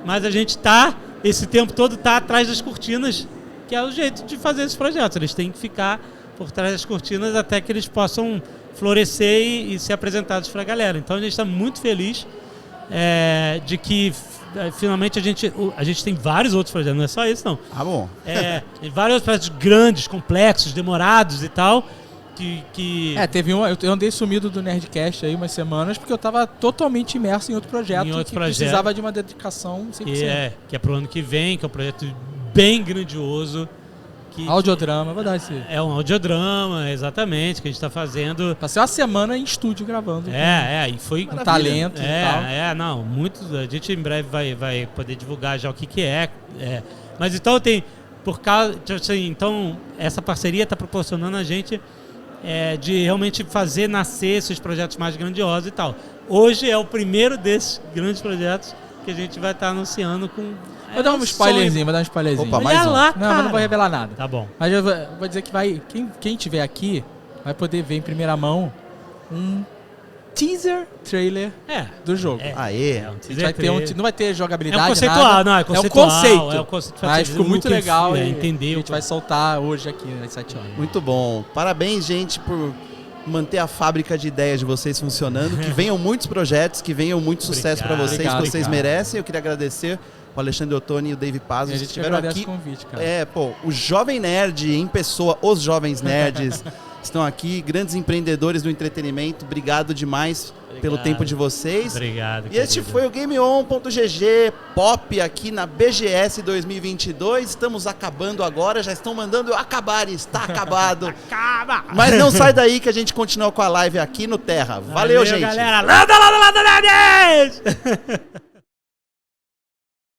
Mas a gente está, esse tempo todo, está atrás das cortinas, que é o jeito de fazer esses projetos. Eles têm que ficar por trás das cortinas até que eles possam florescer e ser apresentados para a galera. Então a gente está muito feliz de que finalmente a gente tem vários outros projetos, não é só isso não. Ah, bom. Tem vários outros projetos grandes, complexos, demorados e tal. Teve eu andei sumido do Nerdcast aí umas semanas porque eu estava totalmente imerso em outro projeto precisava de uma dedicação 100%. Que é pro ano que vem, que é um projeto bem grandioso. Audiodrama, vou dar esse. É um audiodrama, exatamente, que a gente está fazendo. Passei uma semana em estúdio gravando. E foi com talento e tal. Não, muitos. A gente em breve vai poder divulgar já o que é. Mas então tem. Por causa. Assim, então, essa parceria está proporcionando a gente de realmente fazer nascer esses projetos mais grandiosos e tal. Hoje é o primeiro desses grandes projetos que a gente vai estar anunciando com. Vou dar um spoilerzinho. Opa, mais um. Não, mas não vou revelar nada. Tá bom. Mas eu vou dizer que quem tiver aqui vai poder ver em primeira mão um teaser trailer do jogo. Aê. Um a gente vai ter não vai ter jogabilidade, é conceitual, nada. Não, é conceitual. É o conceito. Mas ficou muito legal e entender. A gente vai soltar hoje aqui nas 7 horas. Muito bom. Parabéns, gente, por manter a fábrica de ideias de vocês funcionando. Que venham muitos projetos, que venham muito sucesso para vocês, que vocês merecem. Eu queria agradecer o Alexandre Ottoni e o Dave Pazos que estiveram aqui. O convite, cara. O Jovem Nerd em pessoa, os Jovens Nerds estão aqui, grandes empreendedores do entretenimento. Obrigado demais pelo tempo de vocês. Obrigado. E este foi o GameOn.gg Pop aqui na BGS 2022. Estamos acabando agora, já estão mandando eu acabar, está acabado. Acaba! Mas não sai daí que a gente continua com a live aqui no Terra. Valeu, gente. Galera. Landa, Nerds!